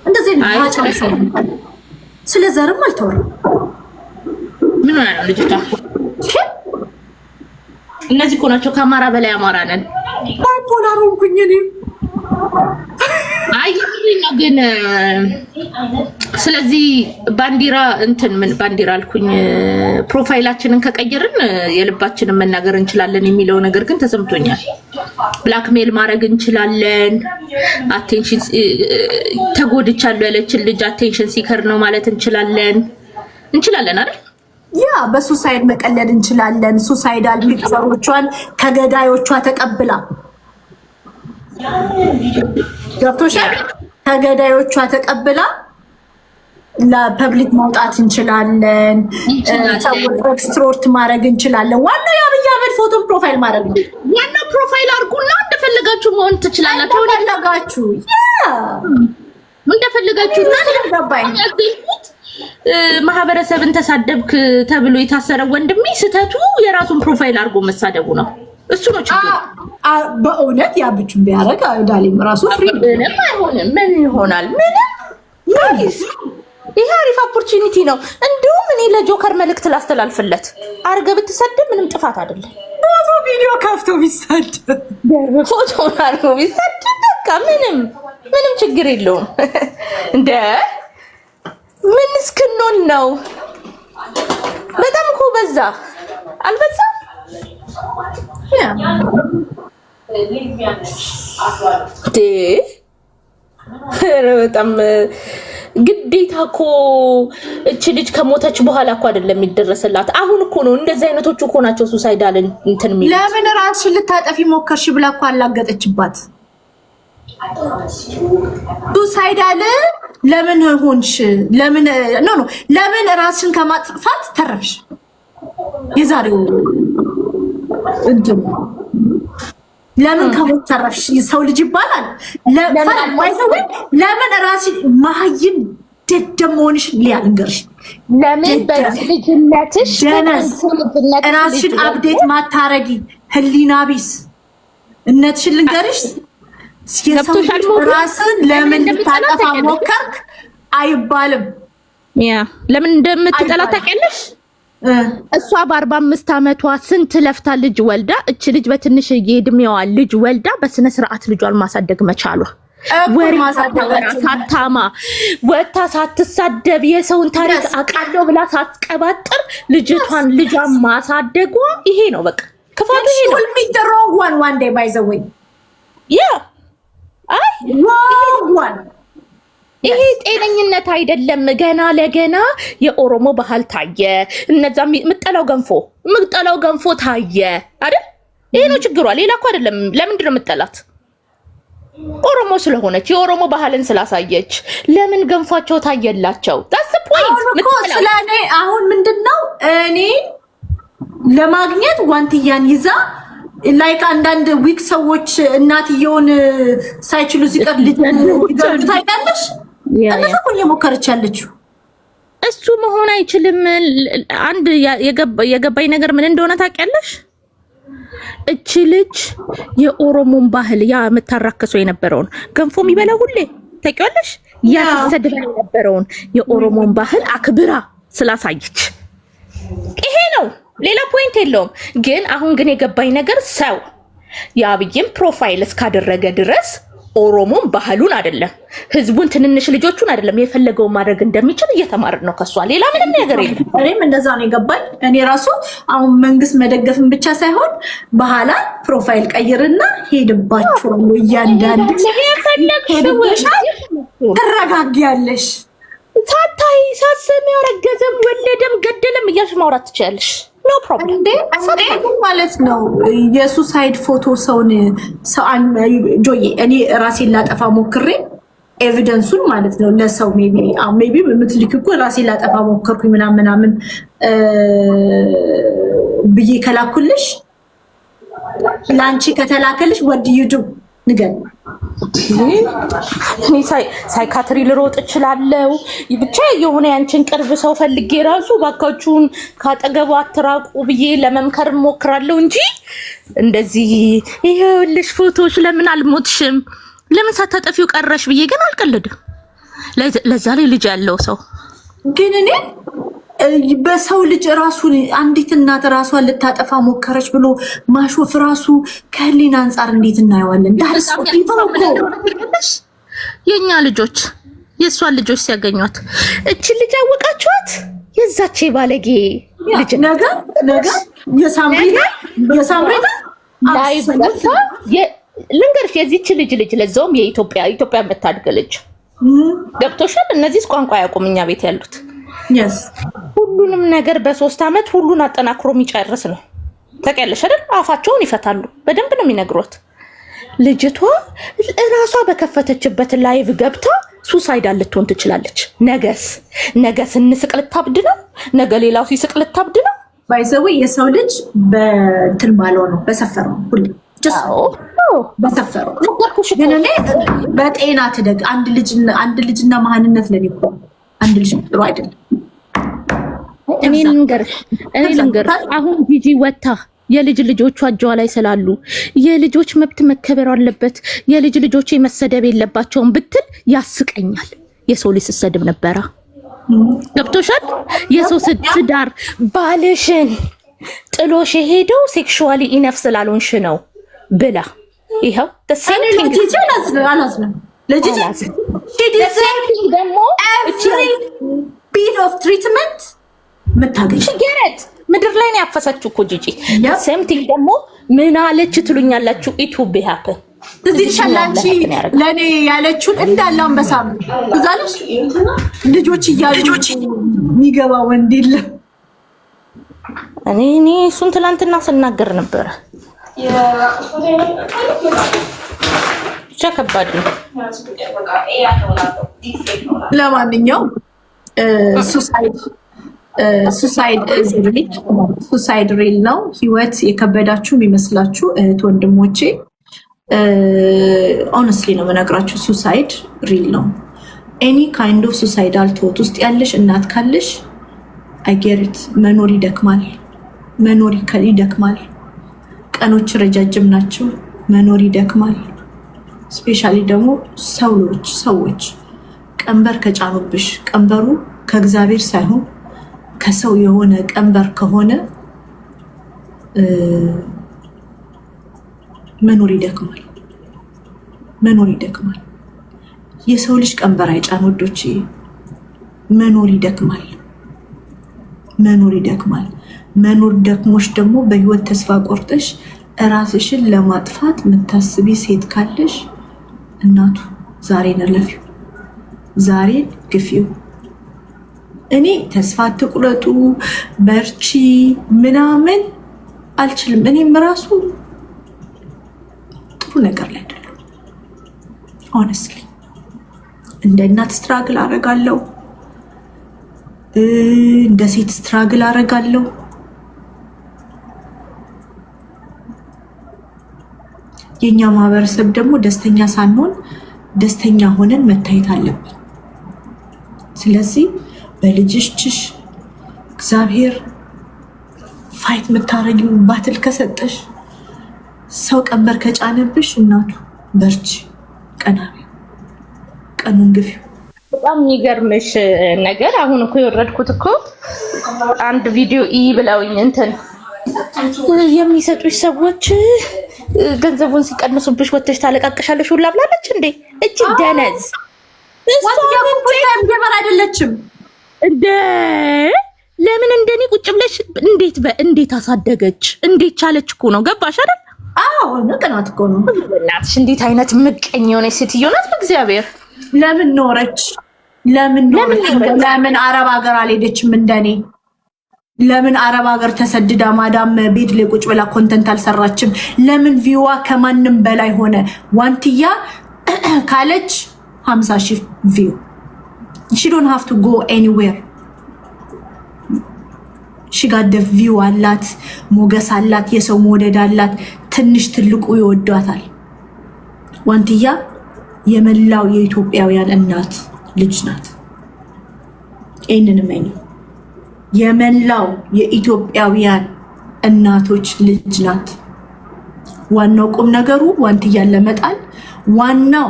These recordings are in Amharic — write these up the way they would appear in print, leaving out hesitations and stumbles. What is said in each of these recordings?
እንደዚህ ነው ስለ ዘርም አልተወራም ምን ነው ልጅቷ እነዚህ እኮ ናቸው ከአማራ በላይ አማራ ነን ባይፖላር ሆንኩኝ እኔ አይ ግን ስለዚህ ባንዲራ እንትን ምን ባንዲራ አልኩኝ ፕሮፋይላችንን ከቀየርን የልባችንን መናገር እንችላለን የሚለው ነገር ግን ተሰምቶኛል ብላክሜል ማድረግ እንችላለን አቴንሽን ተጎድቻለሁ ያለችን ልጅ አቴንሽን ሲከር ነው ማለት እንችላለን አይደል ያ በሱሳይድ መቀለድ እንችላለን ሱሳይዳል ፒክቸሮቿን ከገዳዮቿ ተቀብላ ገብቶሻል ከገዳዮቿ ተቀብላ ለፐብሊክ ማውጣት እንችላለን ኤክስትሮርት ማድረግ እንችላለን ዋናው የአብይ አህመድ ፎቶን ፕሮፋይል ማድረግ ነው ዋናው ፕሮፋይል አድርጉና እንደፈለጋችሁ መሆን ትችላላችሁ እንደፈለጋችሁ እንደፈለጋችሁና ማህበረሰብን ተሳደብክ ተብሎ የታሰረ ወንድሜ ስተቱ የራሱን ፕሮፋይል አድርጎ መሳደቡ ነው እሱ ነው ችግሩ በእውነት ያብቹን ቢያረጋ ዳሊም ራሱ ፍሪ ምንም አይሆንም ምን ይሆናል ይሄ አሪፍ ኦፖርቹኒቲ ነው እንደውም እኔ ለጆከር መልእክት ላስተላልፍለት አርገ ብትሰደብ ምንም ጥፋት አይደለም ፎቶ ቪዲዮ ከፍቶ ቢሰደብ ፎቶ አርጎ ቢሰደብ በቃ ምንም ችግር የለውም እንደ ምን እስክንሆን ነው በጣም እኮ በዛ አልበዛም በጣም ግዴታ እኮ እቺ ልጅ ከሞተች በኋላ እኮ አይደለም የሚደረስላት አሁን እኮ ነው እንደዚህ አይነቶቹ እኮ ናቸው ሱሳይዳል እንትን የሚል ለምን ራስሽን ልታጠፊ ሞከርሽ ብላ እኮ አላገጠችባት ሱሳይዳል ለምን ሆንሽ ለምን ለምን ራስሽን ከማጥፋት ተረፍሽ የዛሬው እንትን ለምን ከሞት ተረፍሽ ሰው ልጅ ይባላል ለምን ራስሽን ማህይም ደደሞንሽ ሊያልንገርሽ ለምን በልጅነትሽ ራስሽን አፕዴት ማታረጊ ህሊና ቢስ እነትሽን ልንገርሽ ራስን ለምን ታጠፋ ሞከርክ አይባልም ለምን እንደምትጠላ ታውቂያለሽ እሷ በ45 አመቷ ስንት ለፍታ ልጅ ወልዳ እቺ ልጅ በትንሽ እድሜዋ ልጅ ወልዳ በስነ ስርዓት ልጇን ማሳደግ መቻሏ ወሬ ሳታማ ወታ ሳትሳደብ የሰውን ታሪክ አቃለው ብላ ሳትቀባጥር ልጇን ማሳደጓ ይሄ ነው በቃ ክፋቱ ይሄ ነው የሚደረግ one day by the way ይሄ ጤነኝነት አይደለም ገና ለገና የኦሮሞ ባህል ታየ እነዛ ምጠላው ገንፎ ታየ አይደል ይሄ ነው ችግሯ ሌላ እኮ አይደለም ለምንድን ነው ምጠላት ኦሮሞ ስለሆነች የኦሮሞ ባህልን ስላሳየች ለምን ገንፏቸው ታየላቸው that's the point ስለኔ አሁን ምንድነው እኔ ለማግኘት ዋንትያን ይዛ ላይክ አንዳንድ ዊክ ሰዎች እናትየውን ሳይችሉ ሲቀር ልጅ ታይታለሽ እንደዛ እኮ እየሞከረች ያለችው እሱ መሆን አይችልም አንድ የገባኝ ነገር ምን እንደሆነ ታውቂያለሽ እቺ ልጅ የኦሮሞን ባህል ያ መታራከሰው የነበረውን ገንፎ የሚበላው ሁሌ ታውቂያለሽ ያ ተሰደበ የነበረውን የኦሮሞን ባህል አክብራ ስላሳየች ይሄ ነው ሌላ ፖይንት የለውም ግን አሁን ግን የገባኝ ነገር ሰው የአብይን ፕሮፋይል እስካደረገ ድረስ ኦሮሞን ባህሉን አይደለም ህዝቡን ትንንሽ ልጆቹን አይደለም የፈለገው ማድረግ እንደሚችል እየተማርን ነው ከሷ ሌላ ምንም ነገር የለም እኔም እንደዛ ነው የገባኝ እኔ ራሱ አሁን መንግስት መደገፍን ብቻ ሳይሆን ባህላ ፕሮፋይል ቀይርና ሄድባችሁ እያንዳንዱ ተረጋጊያለሽ ሳታይ ሳሰሚው ረገዘም ወለደም ገደለም እያልሽ ማውራት ትችያለሽ ኖ ፕሮብለም ማለት ነው የሱሳይድ ፎቶ ሰው ጆዬ እኔ ራሴን ላጠፋ ሞክሬ ኤቪደንሱን ማለት ነው ለሰው ሜቢ የምትልክ እኮ ራሴን ላጠፋ ሞከርኩኝ ምናምን ብዬ ከላኩልሽ ላንቺ ከተላከልሽ what do you do ንገር እኔ ሳይካትሪ ልሮጥ እችላለሁ ብቻ የሆነ ያንቺን ቅርብ ሰው ፈልጌ ራሱ ባካችሁን ካጠገቡ አትራቁ ብዬ ለመምከር ሞክራለሁ እንጂ እንደዚህ ይሄልሽ ፎቶሽ ለምን አልሞትሽም ለምን ሳታጠፊው ቀረሽ ብዬ ግን አልቀልድም። ለዛ ላይ ልጅ ያለው ሰው ግን እኔ በሰው ልጅ ራሱን አንዲት እናት ራሷን ልታጠፋ ሞከረች ብሎ ማሾፍ ራሱ ከህሊና አንጻር እንዴት እናየዋለን? የኛ ልጆች የእሷን ልጆች ሲያገኟት እችን ልጅ አወቃችኋት? የዛቼ ባለጌ ልጅ ነገ የሳምሪታ ልንገርሽ፣ የዚች ልጅ ለዛውም የኢትዮጵያ የምታድግ ልጅ ገብቶሻል? እነዚህ ቋንቋ አያውቁም እኛ ቤት ያሉት። ሁሉንም ነገር በ3 ዓመት ሁሉን አጠናክሮ የሚጨርስ ነው። ታውቂያለሽ አይደል? አፋቸውን ይፈታሉ። በደንብ ነው የሚነግሩት። ልጅቷ እራሷ በከፈተችበት ላይቭ ገብታ ሱሳይዳል ልትሆን ትችላለች። ነገስ እንስቅ ልታብድ ነው። ነገ ሌላው ሲስቅ ልታብድ ነው። ባይዘው የሰው ልጅ በእንትን ባለው ነው በሰፈረው ሁሉ በሰፈረው ግን እኔ በጤና ትደግ አንድ ልጅና ማንነት ለኔ እኮ አንድ ልጅ ጥሩ አይደለም። እኔ ልንገርሽ አሁን ጂጂ ወታ የልጅ ልጆቿ እጇ ላይ ስላሉ የልጆች መብት መከበር አለበት፣ የልጅ ልጆች መሰደብ የለባቸውም ብትል ያስቀኛል። የሰው ልጅ ስሰድብ ነበረ። ገብቶሻል? የሰው ትዳር ባልሽን ጥሎሽ የሄደው ሴክሹዋሊ ኢነፍ ስላልሆንሽ ነው ብላ ይኸው ትሪትመንት ምታገኝ ምድር ላይ ነው ያፈሰችው እኮ ጂጂ። ሴምቲንግ ደግሞ ምን አለች ትሉኛላችሁ? ኢቱ ቢሃፕ እዚህ ሻላንቺ ለኔ ያለችውን እንዳለ አንበሳም እዛለሽ ልጆች የሚገባ ወንድ የለም። እኔ እሱን ትላንትና ስናገር ነበረ። ብቻ ከባድ ነው። ለማንኛውም ሱሳይድ ሪል ነው። ህይወት የከበዳችሁ የሚመስላችሁ እህት ወንድሞቼ፣ ኦነስትሊ ነው የምነግራችሁ። ሱሳይድ ሪል ነው። ኤኒ ካይንድ ኦፍ ሱሳይዳል ቶት ውስጥ ያለሽ እናት ካለሽ አይጌሪት መኖር ይደክማል። ቀኖች ረጃጅም ናቸው። መኖር ይደክማል። ስፔሻሊ ደግሞ ሰዎች ቀንበር ከጫኑብሽ፣ ቀንበሩ ከእግዚአብሔር ሳይሆን ከሰው የሆነ ቀንበር ከሆነ መኖር ይደክማል። የሰው ልጅ ቀንበር አይጫን ወዶች። መኖር ይደክማል። መኖር ደክሞሽ ደግሞ በህይወት ተስፋ ቆርጠሽ እራስሽን ለማጥፋት የምታስቢ ሴት ካለሽ እናቱ ዛሬን እለፊው፣ ዛሬን ግፊው። እኔ ተስፋ አትቁረጡ በርቺ ምናምን አልችልም። እኔም ራሱ ጥሩ ነገር ላይ አይደለም። ሆነስትሊ እንደ እናት ስትራግል አረጋለሁ፣ እንደ ሴት ስትራግል አረጋለሁ። የኛ ማህበረሰብ ደግሞ ደስተኛ ሳንሆን ደስተኛ ሆነን መታየት አለብን። ስለዚህ በልጅሽ እግዚአብሔር ፋይት የምታረጊው ባትል ከሰጠሽ፣ ሰው ቀንበር ከጫነብሽ እናቱ በርቺ፣ ቀኑን ግፊው። በጣም የሚገርምሽ ነገር አሁን እኮ የወረድኩት እኮ አንድ ቪዲዮ ብለውኝ እንትን የሚሰጡሽ ሰዎች ገንዘቡን ሲቀንሱብሽ ወጥተሽ ታለቃቀሻለሽ ሁላ ብላለች እንዴ! እቺ ደነዝ ጀመር አይደለችም እንደ ለምን እንደኔ ቁጭ ብለሽ እንዴት አሳደገች እንዴት ቻለች እኮ ነው። ገባሽ አይደል? አዎ ቅናት እኮ ነው። እናትሽ እንዴት አይነት ምቀኝ የሆነች ሴትዮ ናት። በእግዚአብሔር ለምን ኖረች? ለምን አረብ ሀገር አልሄደችም? እንደኔ ለምን አረብ ሀገር ተሰድዳ ማዳም ቤት ላይ ቁጭ ብላ ኮንተንት አልሰራችም? ለምን ቪዋ ከማንም በላይ ሆነ? ዋንትያ ካለች 50,000 ቪው she don't have to go anywhere. she got the view አላት፣ ሞገስ አላት፣ የሰው መውደድ አላት። ትንሽ ትልቁ ይወዷታል። ዋንትያ የመላው የኢትዮጵያውያን እናት ልጅ ናት። ይህንንም የመላው የኢትዮጵያውያን እናቶች ልጅ ናት። ዋናው ቁም ነገሩ ዋንትያን ለመጣል ዋናው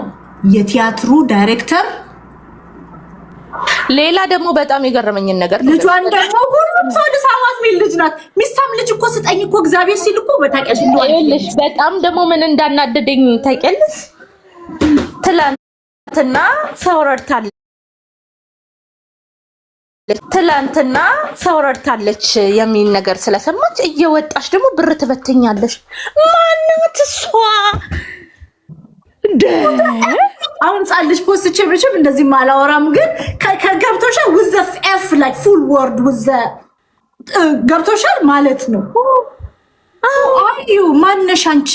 የቲያትሩ ዳይሬክተር። ሌላ ደግሞ በጣም የገረመኝን ነገር ልጇን ደግሞ ሁሉም ሰው ልሳማት ሚል ልጅ ናት። ሚስታም ልጅ እኮ ስጠኝ እኮ እግዚአብሔር ሲል እኮ በታቀሽ እንደዋልሽ በጣም ደግሞ ምን እንዳናደደኝ ታውቂያለሽ? ትላንትና ሰው ረድታለች የሚል ነገር ስለሰማች እየወጣች ደግሞ ብር ትበተኛለሽ። ማናት እሷ? አሁን ጻልሽ ፖስት ቸብቸብ እንደዚህ ማላወራም ግን ከገብቶሻል with the f like full word with the ገብቶሻል ማለት ነው። አዩ ማነሽ አንቺ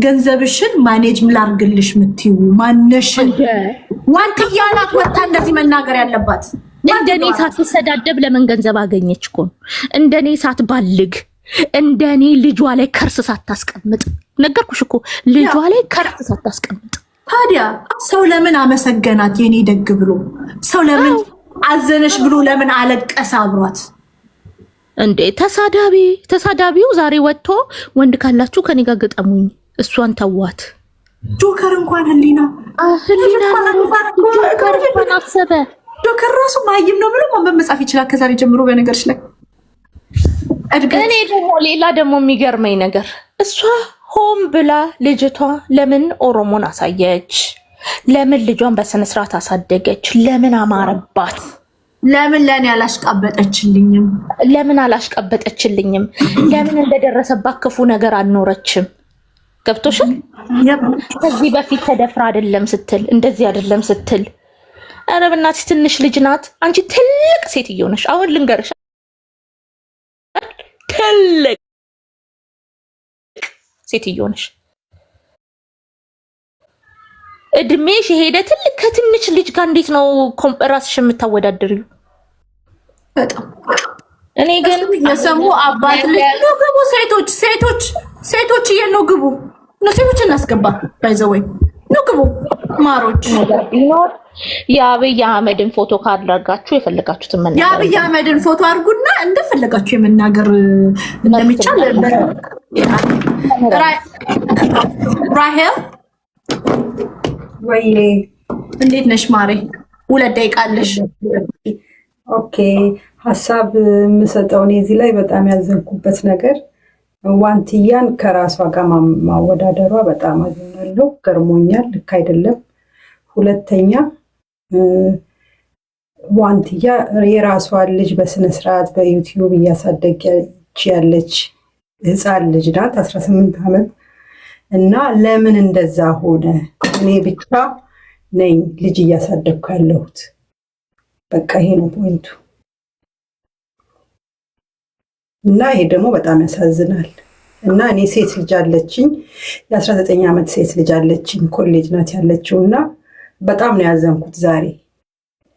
ገንዘብሽን ማኔጅ ላርግልሽ ምትዩ ማነሽ? ዋንትያ ናት ወጣ እንደዚህ መናገር ያለባት። እንደኔ ሳትሰዳደብ ለምን ገንዘብ አገኘች እኮ እንደኔ ሳትባልግ እንደኔ ልጇ ላይ ከርስ ሳታስቀምጥ ነገርኩሽ እኮ ልጇ ላይ ከርስ ሳታስቀምጥ። ታዲያ ሰው ለምን አመሰገናት የኔ ደግ ብሎ? ሰው ለምን አዘነሽ ብሎ ለምን አለቀሰ አብሯት? እንዴ ተሳዳቢው ዛሬ ወጥቶ ወንድ ካላችሁ ከኔ ጋር ገጠሙኝ እሷን ተዋት። ጆከር እንኳን ህሊና አሰበ። ጆከር ራሱ ማይም ነው ብሎ ማንበብ መጻፍ ይችላል ከዛሬ ጀምሮ። በነገርሽ ላይ እኔ ደግሞ ሌላ ደግሞ የሚገርመኝ ነገር እሷ ሆም ብላ ልጅቷ ለምን ኦሮሞን አሳየች? ለምን ልጇን በስነ ስርዓት አሳደገች? ለምን አማረባት? ለምን ለኔ አላሽቃበጠችልኝም? ለምን እንደደረሰባት ክፉ ነገር አልኖረችም? ገብቶሻል? ከዚህ በፊት ተደፍራ አይደለም ስትል እንደዚህ አይደለም ስትል። ኧረ በእናትሽ ትንሽ ልጅ ናት። አንቺ ትልቅ ሴትዮ ነሽ። አሁን ልንገርሽ ትልቅ ሴትዮ ነሽ። እድሜሽ ሄደ ትልቅ ከትንሽ ልጅ ጋር እንዴት ነው ራስሽ የምታወዳድሪው? በጣም እኔ ግን የሰሙ አባት ልጅ ነው ግቡ። ሴቶች ነው ግቡ። ሴቶች እናስገባ ባይዘወይ ነው ግቡ። ማሮች ቢኖር የአብይ አህመድን ፎቶ ካደረጋችሁ የፈለጋችሁትን መናገር የአብይ አህመድን ፎቶ አድርጉና እንደፈለጋችሁ የመናገር እንደሚቻል ራሄል ወይ እንዴት ነሽ ማሬ? 2 ደቂቃ አለሽ። ኦኬ ሀሳብ የምሰጠው እኔ እዚህ ላይ በጣም ያዘንኩበት ነገር ዋንትያን ከራሷ ጋር ማወዳደሯ በጣም አዝናለሁ፣ ገርሞኛል። ልክ አይደለም። ሁለተኛ ዋንትያ የራሷን ልጅ በስነ ስርዓት በዩቲዩብ እያሳደገች ያለች ህፃን ልጅ ናት፣ 18 ዓመት እና ለምን እንደዛ ሆነ? እኔ ብቻ ነኝ ልጅ እያሳደግኩ ያለሁት። በቃ ይሄ ነው ፖይንቱ። እና ይሄ ደግሞ በጣም ያሳዝናል። እና እኔ ሴት ልጅ አለችኝ፣ የ19 ዓመት ሴት ልጅ አለችኝ፣ ኮሌጅ ናት ያለችው። እና በጣም ነው ያዘንኩት ዛሬ።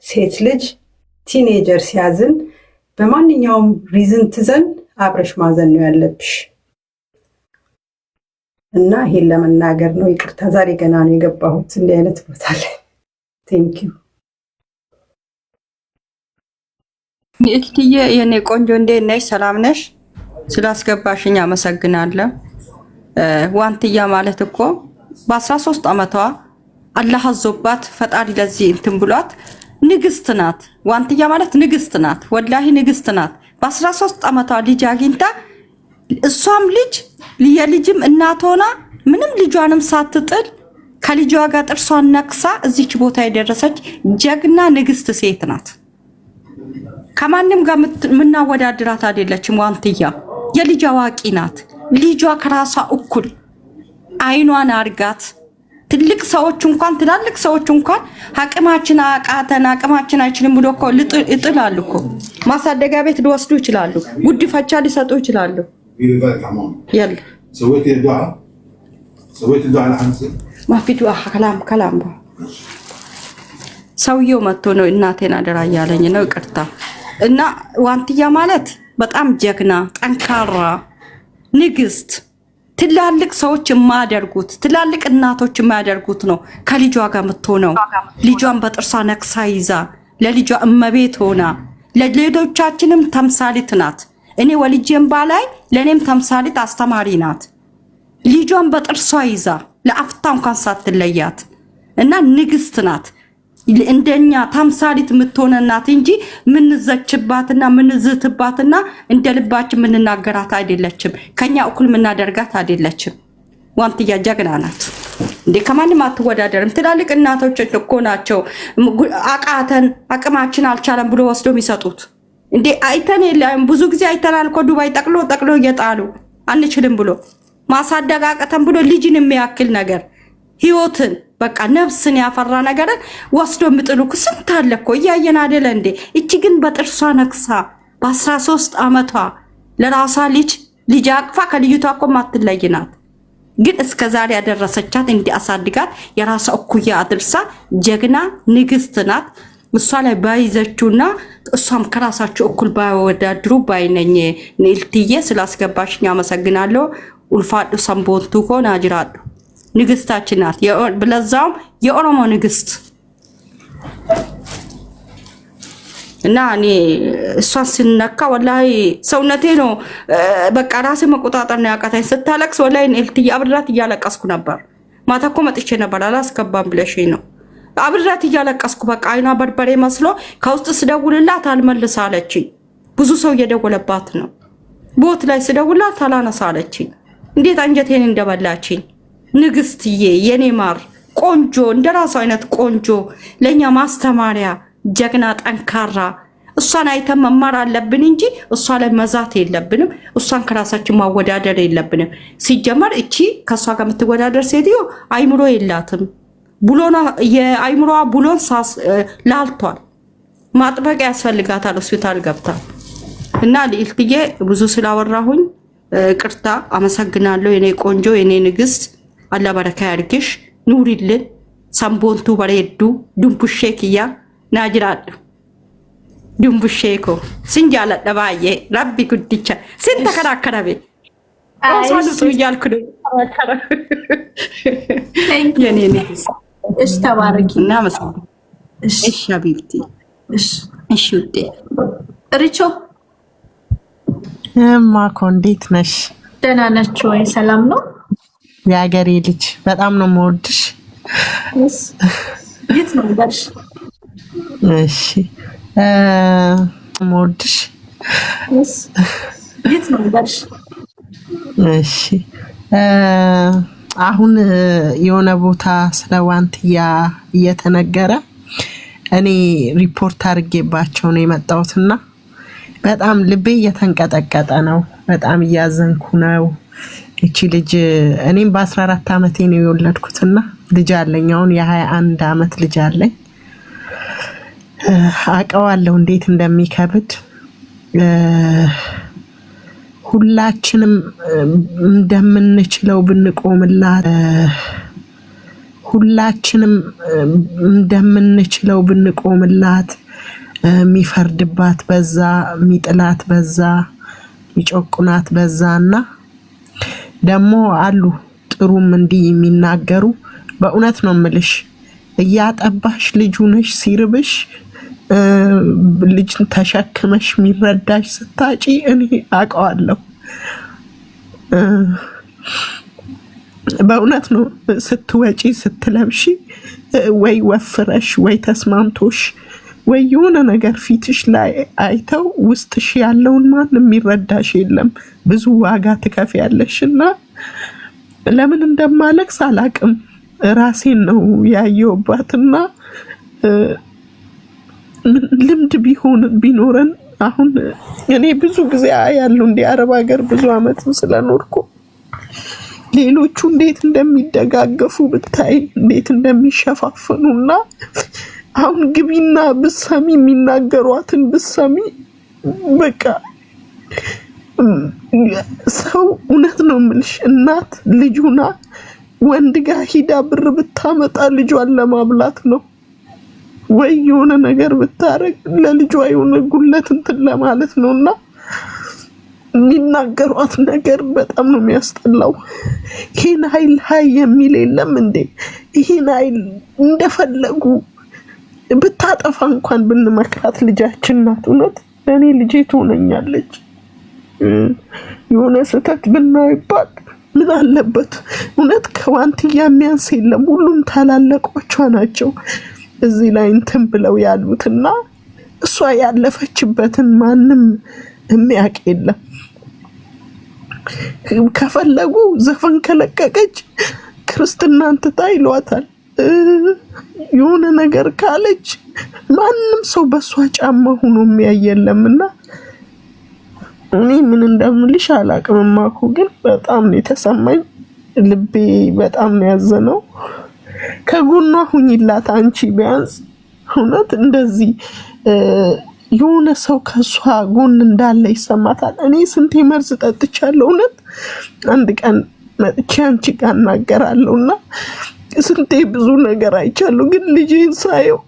ሴት ልጅ ቲኔጀር ሲያዝን በማንኛውም ሪዝን ትዘን አብረሽ ማዘን ነው ያለብሽ። እና ይሄን ለመናገር ነው። ይቅርታ ዛሬ ገና ነው የገባሁት እንዲህ አይነት ቦታ ላይ። ቴንክ ዩ እትዬ የኔ ቆንጆ እንዴት ነሽ? ሰላም ነሽ? ስላስገባሽኝ አመሰግናለሁ። ዋንትያ ማለት እኮ በ13 ዓመቷ አላህ አዞባት ፈጣሪ ለዚህ እንትን ብሏት ንግስት ናት። ዋንትያ ማለት ንግስት ናት፣ ወላሂ ንግስት ናት። በ13 ዓመቷ ልጅ አግኝታ እሷም ልጅ የልጅም እናት ሆና ምንም ልጇንም ሳትጥል ከልጇ ጋር ጥርሷን ነክሳ እዚች ቦታ የደረሰች ጀግና ንግስት ሴት ናት። ከማንም ጋር ምናወዳድራት አይደለችም። ዋንትያ የልጅ አዋቂ ናት። ልጇ ከራሷ እኩል አይኗን አርጋት። ትልቅ ሰዎች እንኳን ትላልቅ ሰዎች እንኳን አቅማችን አቃተን አቅማችን አይችልም ብሎ እኮ ይጥላሉ እኮ። ማሳደጊያ ቤት ሊወስዱ ይችላሉ፣ ጉድፈቻ ሊሰጡ ይችላሉ። يلا سويت الدعاء لحمزة ما في دعاء كلام ሰውየው መጥቶ ነው እናቴን አደራ እያለኝ ነው። ይቅርታ። እና ዋንትያ ማለት በጣም ጀግና ጠንካራ ንግስት፣ ትላልቅ ሰዎች የማያደርጉት ትላልቅ እናቶች የማያደርጉት ነው። ከልጇ ጋር የምትሆነው ልጇን በጥርሷ ነክሳ ይዛ ለልጇ እመቤት ሆና ለሌሎቻችንም ተምሳሌት ናት። እኔ ወልጄም ባላይ ለኔም ተምሳሌት አስተማሪ ናት። ልጇን በጥርሷ ይዛ ለአፍታ እንኳን ሳትለያት እና ንግስት ናት። እንደኛ ታምሳሊት የምትሆነናት እንጂ ምንዘችባትና ምንዝትባትና እንደ ልባችን ምንናገራት አይደለችም። ከኛ እኩል ምናደርጋት አይደለችም። ዋንትያ ጀግና ናት እንዴ! ከማንም አትወዳደርም። ትላልቅ እናቶች እኮ ናቸው አቃተን አቅማችን አልቻለም ብሎ ወስዶ የሚሰጡት እንዴ! አይተን የለም ብዙ ጊዜ አይተናል እኮ ዱባይ ጠቅሎ እየጣሉ አንችልም ብሎ ማሳደግ አቅተን ብሎ ልጅን የሚያክል ነገር ህይወትን በቃ ነፍስን ያፈራ ነገርን ወስዶ ምጥሉ ስንት አለ እኮ እያየን አይደለ እንዴ? እቺ ግን በጥርሷ ነክሳ በ13 ዓመቷ ለራሷ ልጅ አቅፋ ከልጅቷ እኮ ማትለይናት ግን እስከዛሬ ያደረሰቻት እንዲ አሳድጋት የራሷ እኩያ አድርሳ ጀግና ንግስት ናት። እሷ ላይ ባይዘችውና እሷም ከራሳቸው እኩል ባይወዳድሩ ባይነኝ። ንልትዬ ስላስገባሽኝ አመሰግናለሁ። ኡልፋዱ ሰምቦንቱ ኮና ጅራዱ ንግስታችን ናት። ለዛውም የኦሮሞ ንግስት እና እኔ እሷን ስነካ ወላሂ ሰውነቴ ነው በቃ ራሴ መቆጣጠር ነው ያቃተኝ። ስታለቅስ ወላሂ ንልትዬ አብራት እያለቀስኩ ነበር። ማታ እኮ መጥቼ ነበር አላስገባም ብለሽኝ ነው። አብራት እያለቀስኩ በቃ አይኗ በርበሬ መስሎ ከውስጥ ስደውልላት አልመልስ አለችኝ። ብዙ ሰው እየደወለባት ነው። ቦት ላይ ስደውልላት አላነሳ አለችኝ። እንዴት አንጀቴን እንደበላችኝ። ንግስትዬ የኔ ማር ቆንጆ እንደራሱ አይነት ቆንጆ ለኛ ማስተማሪያ ጀግና ጠንካራ እሷን አይተን መማር አለብን እንጂ እሷ ላይ መዛት የለብንም። እሷን ከራሳችን ማወዳደር የለብንም። ሲጀመር እቺ ከሷ ጋር የምትወዳደር ሴትዮ አይምሮ የላትም። ቡሎና የአይምሮዋ ቡሎን ላልቷል። ማጥበቅ ያስፈልጋታል ሆስፒታል ገብታ እና ልዕልትዬ ብዙ ስላወራሁኝ ቅርታ አመሰግናለሁ። የኔ ቆንጆ የኔ ንግስት አላ በረካ ያርግሽ። ኑሪልን ሰምቦንቱ በሬዱ ዱምቡሼክያ ናጅራዱ ዱምቡሼኮ ሲንጃለ ደባዬ ረቢ ጉድቻ ስንት ተከራከረቤ አሳሉቱ እያልኩ ነው። የኔ ንግስት እሺ ተባረኪ እና መሰለኝ። እሺ ሀቢብቲ እሺ ውዴ ሪቾ ማኮ እንዴት ነሽ? ደህና ነች ወይ? ሰላም ነው? የሀገሬ ልጅ በጣም ነው የምወድሽ። የት ነው ደርሽ? እሺ የምወድሽ የት ነው ደርሽ? እሺ አሁን የሆነ ቦታ ስለ ዋንትያ እየተነገረ እኔ ሪፖርት አድርጌባቸው ነው የመጣሁትና በጣም ልቤ እየተንቀጠቀጠ ነው። በጣም እያዘንኩ ነው። እቺ ልጅ እኔም በ14 ዓመቴ ነው የወለድኩትና ልጅ አለኝ። አሁን የ21 ዓመት ልጅ አለኝ። አውቀዋለሁ እንዴት እንደሚከብድ። ሁላችንም እንደምንችለው ብንቆምላት የሚፈርድባት በዛ፣ የሚጥላት በዛ፣ የሚጮቁናት በዛና ደግሞ አሉ ጥሩም እንዲህ የሚናገሩ። በእውነት ነው የምልሽ እያጠባሽ ልጁ ነሽ ሲርብሽ ልጅ ተሸክመሽ የሚረዳሽ ስታጪ እኔ አውቀዋለሁ። በእውነት ነው ስትወጪ ስትለብሺ ወይ ወፍረሽ ወይ ተስማምቶሽ ወይ የሆነ ነገር ፊትሽ ላይ አይተው ውስጥሽ ያለውን ማንም የሚረዳሽ የለም። ብዙ ዋጋ ትከፍያለሽና ለምን እንደማለቅስ አላቅም። ራሴን ነው ያየውባትና ልምድ ቢኖረን አሁን እኔ ብዙ ጊዜ ያለው እንደ አረብ ሀገር ብዙ አመት ስለኖርኩ ሌሎቹ እንዴት እንደሚደጋገፉ ብታይ እንዴት እንደሚሸፋፈኑና አሁን ግቢና ብሰሚ የሚናገሯትን ብሰሚ በቃ ሰው እውነት ነው የምልሽ እናት ልጁና ወንድ ጋር ሂዳ ብር ብታመጣ ልጇን ለማብላት ነው ወይ የሆነ ነገር ብታረግ ለልጇ የሆነ ጉለት እንትን ለማለት ነውና የሚናገሯት ነገር በጣም ነው የሚያስጠላው። ይሄን ኃይል የሚል የለም እንዴ? ይሄን ኃይል እንደፈለጉ ብታጠፋ እንኳን ብንመክራት ልጃችን ናት። እውነት እኔ ልጄ ትሆነኛለች። የሆነ ስህተት ብናይባት ምን አለበት? እውነት ከዋንትያ የሚያንስ የለም። ሁሉም ታላለቆቿ ናቸው እዚህ ላይ እንትን ብለው ያሉትና እሷ ያለፈችበትን ማንም የሚያውቅ የለም። ከፈለጉ ዘፈን ከለቀቀች ክርስትናን ትታ ይሏታል። የሆነ ነገር ካለች ማንም ሰው በሷ ጫማ ሆኖ የሚያየለምና እኔ ምን እንደምልሽ አላቅም። ማኩ ግን በጣም ነው የተሰማኝ። ልቤ በጣም ነው ያዘነው። ከጎኗ ሁኝላት አንቺ ቢያንስ እውነት እንደዚህ የሆነ ሰው ከሷ ጎን እንዳለ ይሰማታል። እኔ ስንቴ መርዝ ጠጥቻለሁ። እውነት አንድ ቀን መጥቼ አንቺ ጋር እናገራለሁና ስንቴ ብዙ ነገር አይቻለሁ። ግን ልጄን ሳየው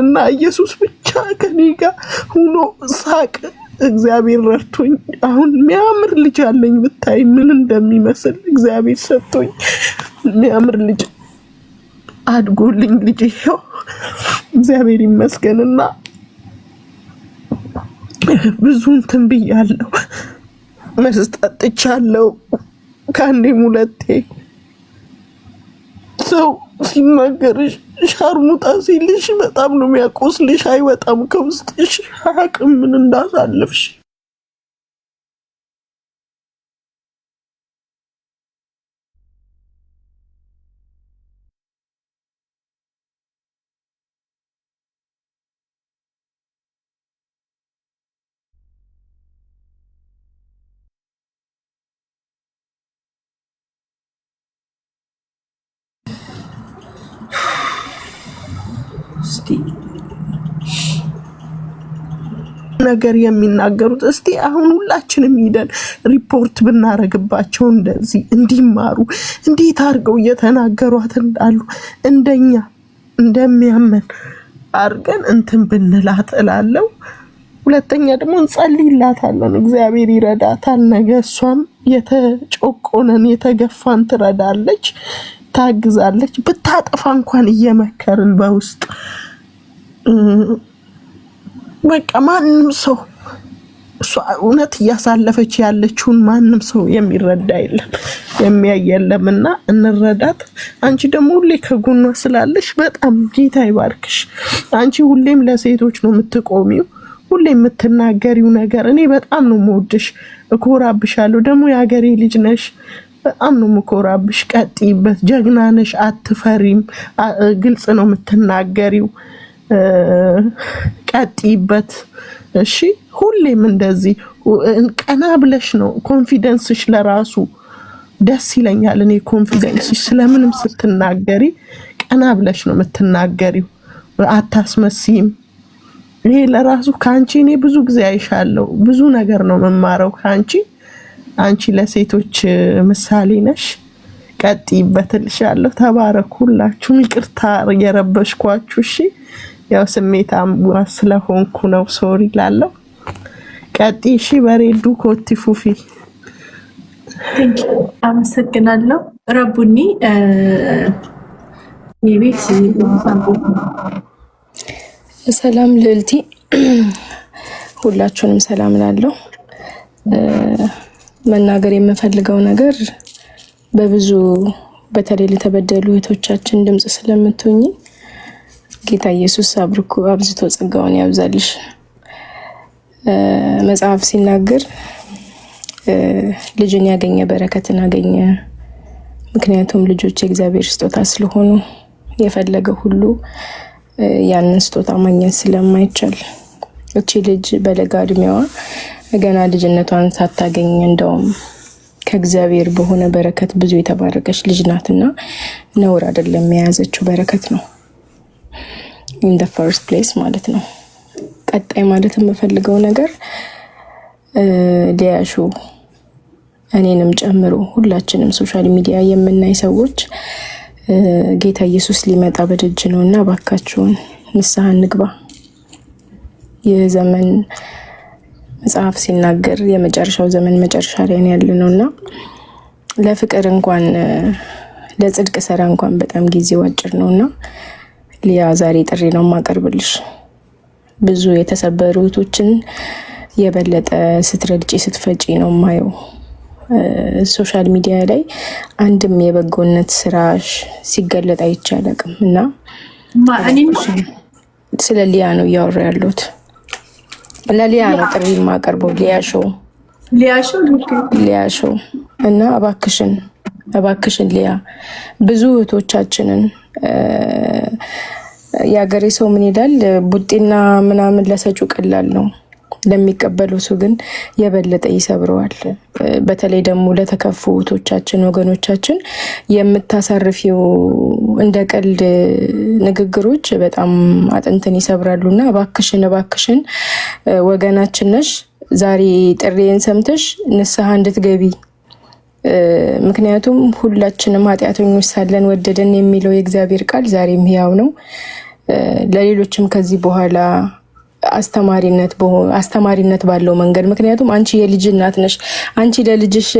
እና ኢየሱስ ብቻ ከኔ ጋር ሆኖ ሳቅ እግዚአብሔር ረድቶኝ አሁን የሚያምር ልጅ አለኝ። ብታይ ምን እንደሚመስል እግዚአብሔር ሰጥቶኝ የሚያምር ልጅ አድጎልኝ ልጅ ይኸው እግዚአብሔር ይመስገንና ብዙ እንትን ብያለሁ። መርዝ ጠጥቻለሁ ከአንዴም ሁለቴ። ሰው ሲናገርሽ ሻርሙጣ ሲልሽ በጣም ነው የሚያቆስልሽ። አይወጣም ከውስጥሽ አቅም ምን እንዳሳለፍሽ። ነገር የሚናገሩት እስቲ አሁን ሁላችንም ሄደን ሪፖርት ብናረግባቸው እንደዚህ እንዲማሩ እንዴት አድርገው እየተናገሯት እንዳሉ እንደኛ እንደሚያመን አድርገን እንትን ብንላት እላለሁ። ሁለተኛ ደግሞ እንጸልይላታለን፣ እግዚአብሔር ይረዳታል። ነገ እሷም የተጮቆነን የተገፋን ትረዳለች፣ ታግዛለች። ብታጠፋ እንኳን እየመከርን በውስጥ በቃ ማንም ሰው እሷ እውነት እያሳለፈች ያለችውን ማንም ሰው የሚረዳ የለም የሚያይ የለምና እንረዳት። አንቺ ደግሞ ሁሌ ከጎኗ ስላለሽ በጣም ጌታ ይባርክሽ። አንቺ ሁሌም ለሴቶች ነው የምትቆሚው፣ ሁሌ የምትናገሪው ነገር እኔ በጣም ነው የምወድሽ፣ እኮራብሻለሁ። ደግሞ የሀገሬ ልጅ ነሽ፣ በጣም ነው የምኮራብሽ። ቀጥይበት፣ ጀግና ነሽ፣ አትፈሪም፣ ግልጽ ነው የምትናገሪው። ቀጥይበት እሺ። ሁሌም እንደዚህ ቀና ብለሽ ነው ኮንፊደንስሽ ለራሱ ደስ ይለኛል። እኔ ኮንፊደንስሽ ስለምንም ስትናገሪ ቀና ብለሽ ነው የምትናገሪው፣ አታስመስይም። ይሄ ለራሱ ካንቺ እኔ ብዙ ጊዜ አይሻለሁ፣ ብዙ ነገር ነው መማረው ካንቺ። አንቺ ለሴቶች ምሳሌ ነሽ። ቀጥይበት እልሻለሁ። ተባረኩ ሁላችሁም። ይቅርታ የረበሽኳችሁ እሺ። ያው ስሜታም ስለሆንኩ ነው፣ ሶሪ ላለው። ቀጥይ እሺ። በሬዱ ኮቲ ፉፊ አመሰግናለሁ። ረቡኒ የቤት ሰላም ልልቲ፣ ሁላችሁንም ሰላም ላለው። መናገር የምፈልገው ነገር በብዙ በተለይ ለተበደሉ እህቶቻችን ድምጽ ስለምትሆኚ ጌታ ኢየሱስ አብርኩ አብዝቶ ጸጋውን ያብዛልሽ። መጽሐፍ ሲናገር ልጅን ያገኘ በረከትን አገኘ። ምክንያቱም ልጆች የእግዚአብሔር ስጦታ ስለሆኑ የፈለገ ሁሉ ያንን ስጦታ ማግኘት ስለማይቻል እቺ ልጅ በለጋ እድሜዋ ገና ልጅነቷን ሳታገኝ እንደውም ከእግዚአብሔር በሆነ በረከት ብዙ የተባረከች ልጅ ናትና ነውር አይደለም፣ የያዘችው በረከት ነው። in the first place ማለት ነው። ቀጣይ ማለት የምፈልገው ነገር ሊያሹ እኔንም ጨምሮ ሁላችንም ሶሻል ሚዲያ የምናይ ሰዎች ጌታ ኢየሱስ ሊመጣ በደጅ ነውና ባካችሁን ንስሐ እንግባ። የዘመን መጽሐፍ ሲናገር የመጨረሻው ዘመን መጨረሻ ላይ ያለነውና ለፍቅር እንኳን ለጽድቅ ሰራ እንኳን በጣም ጊዜው አጭር ነውና ሊያ ዛሬ ጥሪ ነው ማቀርብልሽ። ብዙ የተሰበሩ እህቶችን የበለጠ ስትረግጪ ስትፈጪ ነው ማየው። ሶሻል ሚዲያ ላይ አንድም የበጎነት ስራሽ ሲገለጥ አይቻልም እና ስለ ሊያ ነው እያወራ ያለሁት። ለሊያ ነው ጥሪ የማቀርበው። ሊያሾ እና እባክሽን ሊያ ብዙ እህቶቻችንን የአገሬ ሰው ምን ይላል? ቡጢና ምናምን ለሰጩ ቀላል ነው፣ ለሚቀበለው ሰው ግን የበለጠ ይሰብረዋል። በተለይ ደግሞ ለተከፉ እህቶቻችን ወገኖቻችን የምታሳርፊው እንደ ቀልድ ንግግሮች በጣም አጥንትን ይሰብራሉና እባክሽን ወገናችን ነሽ፣ ዛሬ ጥሪዬን ሰምተሽ ንስሐ እንድትገቢ። ምክንያቱም ሁላችንም ኃጢአተኞች ሳለን ወደደን የሚለው የእግዚአብሔር ቃል ዛሬም ሕያው ነው። ለሌሎችም ከዚህ በኋላ አስተማሪነት ባለው መንገድ፣ ምክንያቱም አንቺ የልጅ እናት ነሽ። አንቺ ለልጅሽ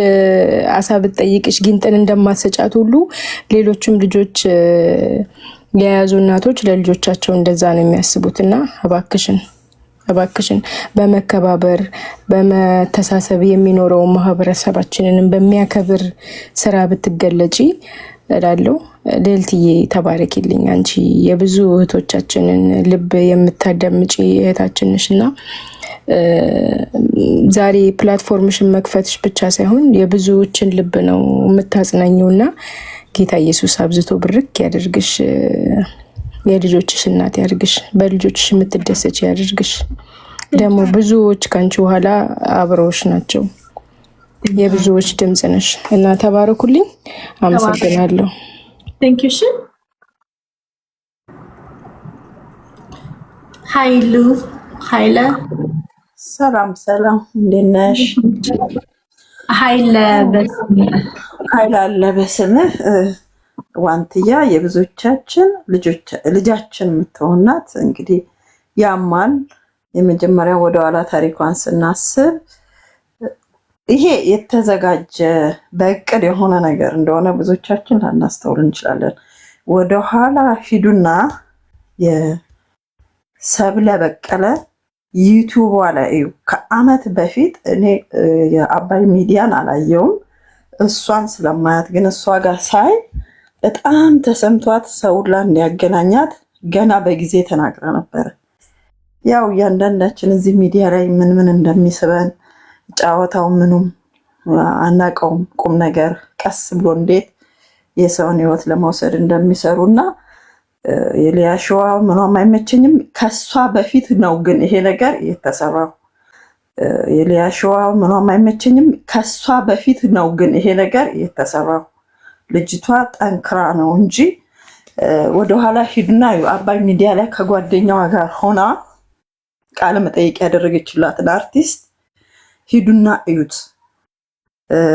አሳ ብትጠይቅሽ ጊንጥን እንደማትሰጫት ሁሉ ሌሎችም ልጆች የያዙ እናቶች ለልጆቻቸው እንደዛ ነው የሚያስቡትና እባክሽን በመከባበር በመተሳሰብ የሚኖረው ማህበረሰባችንን በሚያከብር ስራ ብትገለጪ እላለሁ። ልዕልትዬ ተባረኪልኝ። አንቺ የብዙ እህቶቻችንን ልብ የምታዳምጪ እህታችን ነሽና ዛሬ ፕላትፎርምሽን መክፈትሽ ብቻ ሳይሆን የብዙዎችን ልብ ነው የምታጽናኘውና ጌታ ኢየሱስ አብዝቶ ብርክ ያደርግሽ። የልጆችሽ እናት ያድርግሽ። በልጆችሽ የምትደሰች ያድርግሽ። ደግሞ ብዙዎች ካንቺ በኋላ አብረውሽ ናቸው። የብዙዎች ድምጽ ነሽ እና ተባረኩልኝ። አመሰግናለሁ። Thank you. ኃይለ ሰላም እንዴት ነሽ? ኃይለ አለ በስምህ ዋንትያ የብዙዎቻችን ልጃችን የምትሆናት እንግዲህ ያማል። የመጀመሪያ ወደ ኋላ ታሪኳን ስናስብ ይሄ የተዘጋጀ በእቅድ የሆነ ነገር እንደሆነ ብዙዎቻችን ላናስተውል እንችላለን። ወደ ኋላ ሂዱና የሰብለ በቀለ ዩቲዩብ ላይ እዩ። ከአመት በፊት እኔ የአባይ ሚዲያን አላየውም፣ እሷን ስለማያት ግን እሷ ጋር ሳይ በጣም ተሰምቷት ሰውላ እንዲያገናኛት ገና በጊዜ ተናግራ ነበር። ያው እያንዳንዳችን እዚህ ሚዲያ ላይ ምን እንደሚስበን ጫወታው ምኑም አናቀውም። ቁም ነገር ቀስ ብሎ እንዴት የሰውን ህይወት ለመውሰድ እንደሚሰሩና የሊያሾዋ ምንም አይመቸኝም። ከሷ በፊት ነው ግን ይሄ ነገር የተሰራው። የሊያሾዋ ምንም አይመቸኝም። ከሷ በፊት ነው ግን ይሄ ነገር የተሰራው። ልጅቷ ጠንክራ ነው እንጂ ወደኋላ ሂድና አባይ ሚዲያ ላይ ከጓደኛዋ ጋር ሆና ቃለ መጠይቅ ያደረገችላትን አርቲስት ሂዱና እዩት።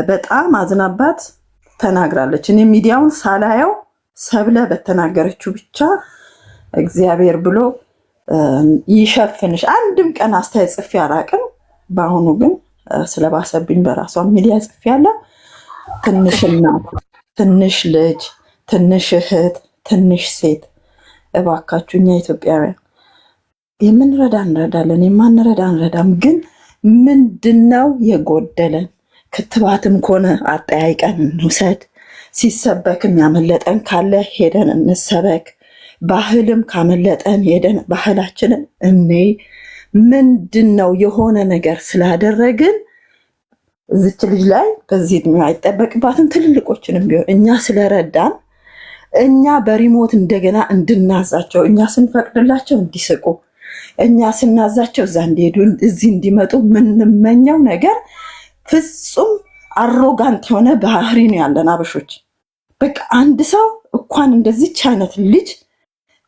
በጣም አዝናባት ተናግራለች። እኔ ሚዲያውን ሳላየው ሰብለ በተናገረችው ብቻ እግዚአብሔር ብሎ ይሸፍንሽ። አንድም ቀን አስተያየት ጽፌ አላቅም። በአሁኑ ግን ስለባሰብኝ በራሷ ሚዲያ ጽፌ ያለው ትንሽ እናት፣ ትንሽ ልጅ፣ ትንሽ እህት፣ ትንሽ ሴት እባካችሁ እኛ ኢትዮጵያውያን የምንረዳ እንረዳለን፣ የማንረዳ እንረዳም። ግን ምንድነው የጎደለን? ክትባትም ከሆነ አጠያይቀን እንውሰድ። ሲሰበክም ያመለጠን ካለ ሄደን እንሰበክ። ባህልም ካመለጠን ሄደን ባህላችንን እንይ። ምንድነው የሆነ ነገር ስላደረግን እዚች ልጅ ላይ በዚህ እድሜ አይጠበቅባትም። ትልልቆችንም ቢሆን እኛ ስለረዳን እኛ በሪሞት እንደገና እንድናዛቸው፣ እኛ ስንፈቅድላቸው እንዲስቁ፣ እኛ ስናዛቸው እዛ እንዲሄዱ እዚህ እንዲመጡ ምንመኘው ነገር ፍጹም አሮጋንት የሆነ ባህሪ ነው ያለን አበሾች። በቃ አንድ ሰው እንኳን እንደዚች አይነት ልጅ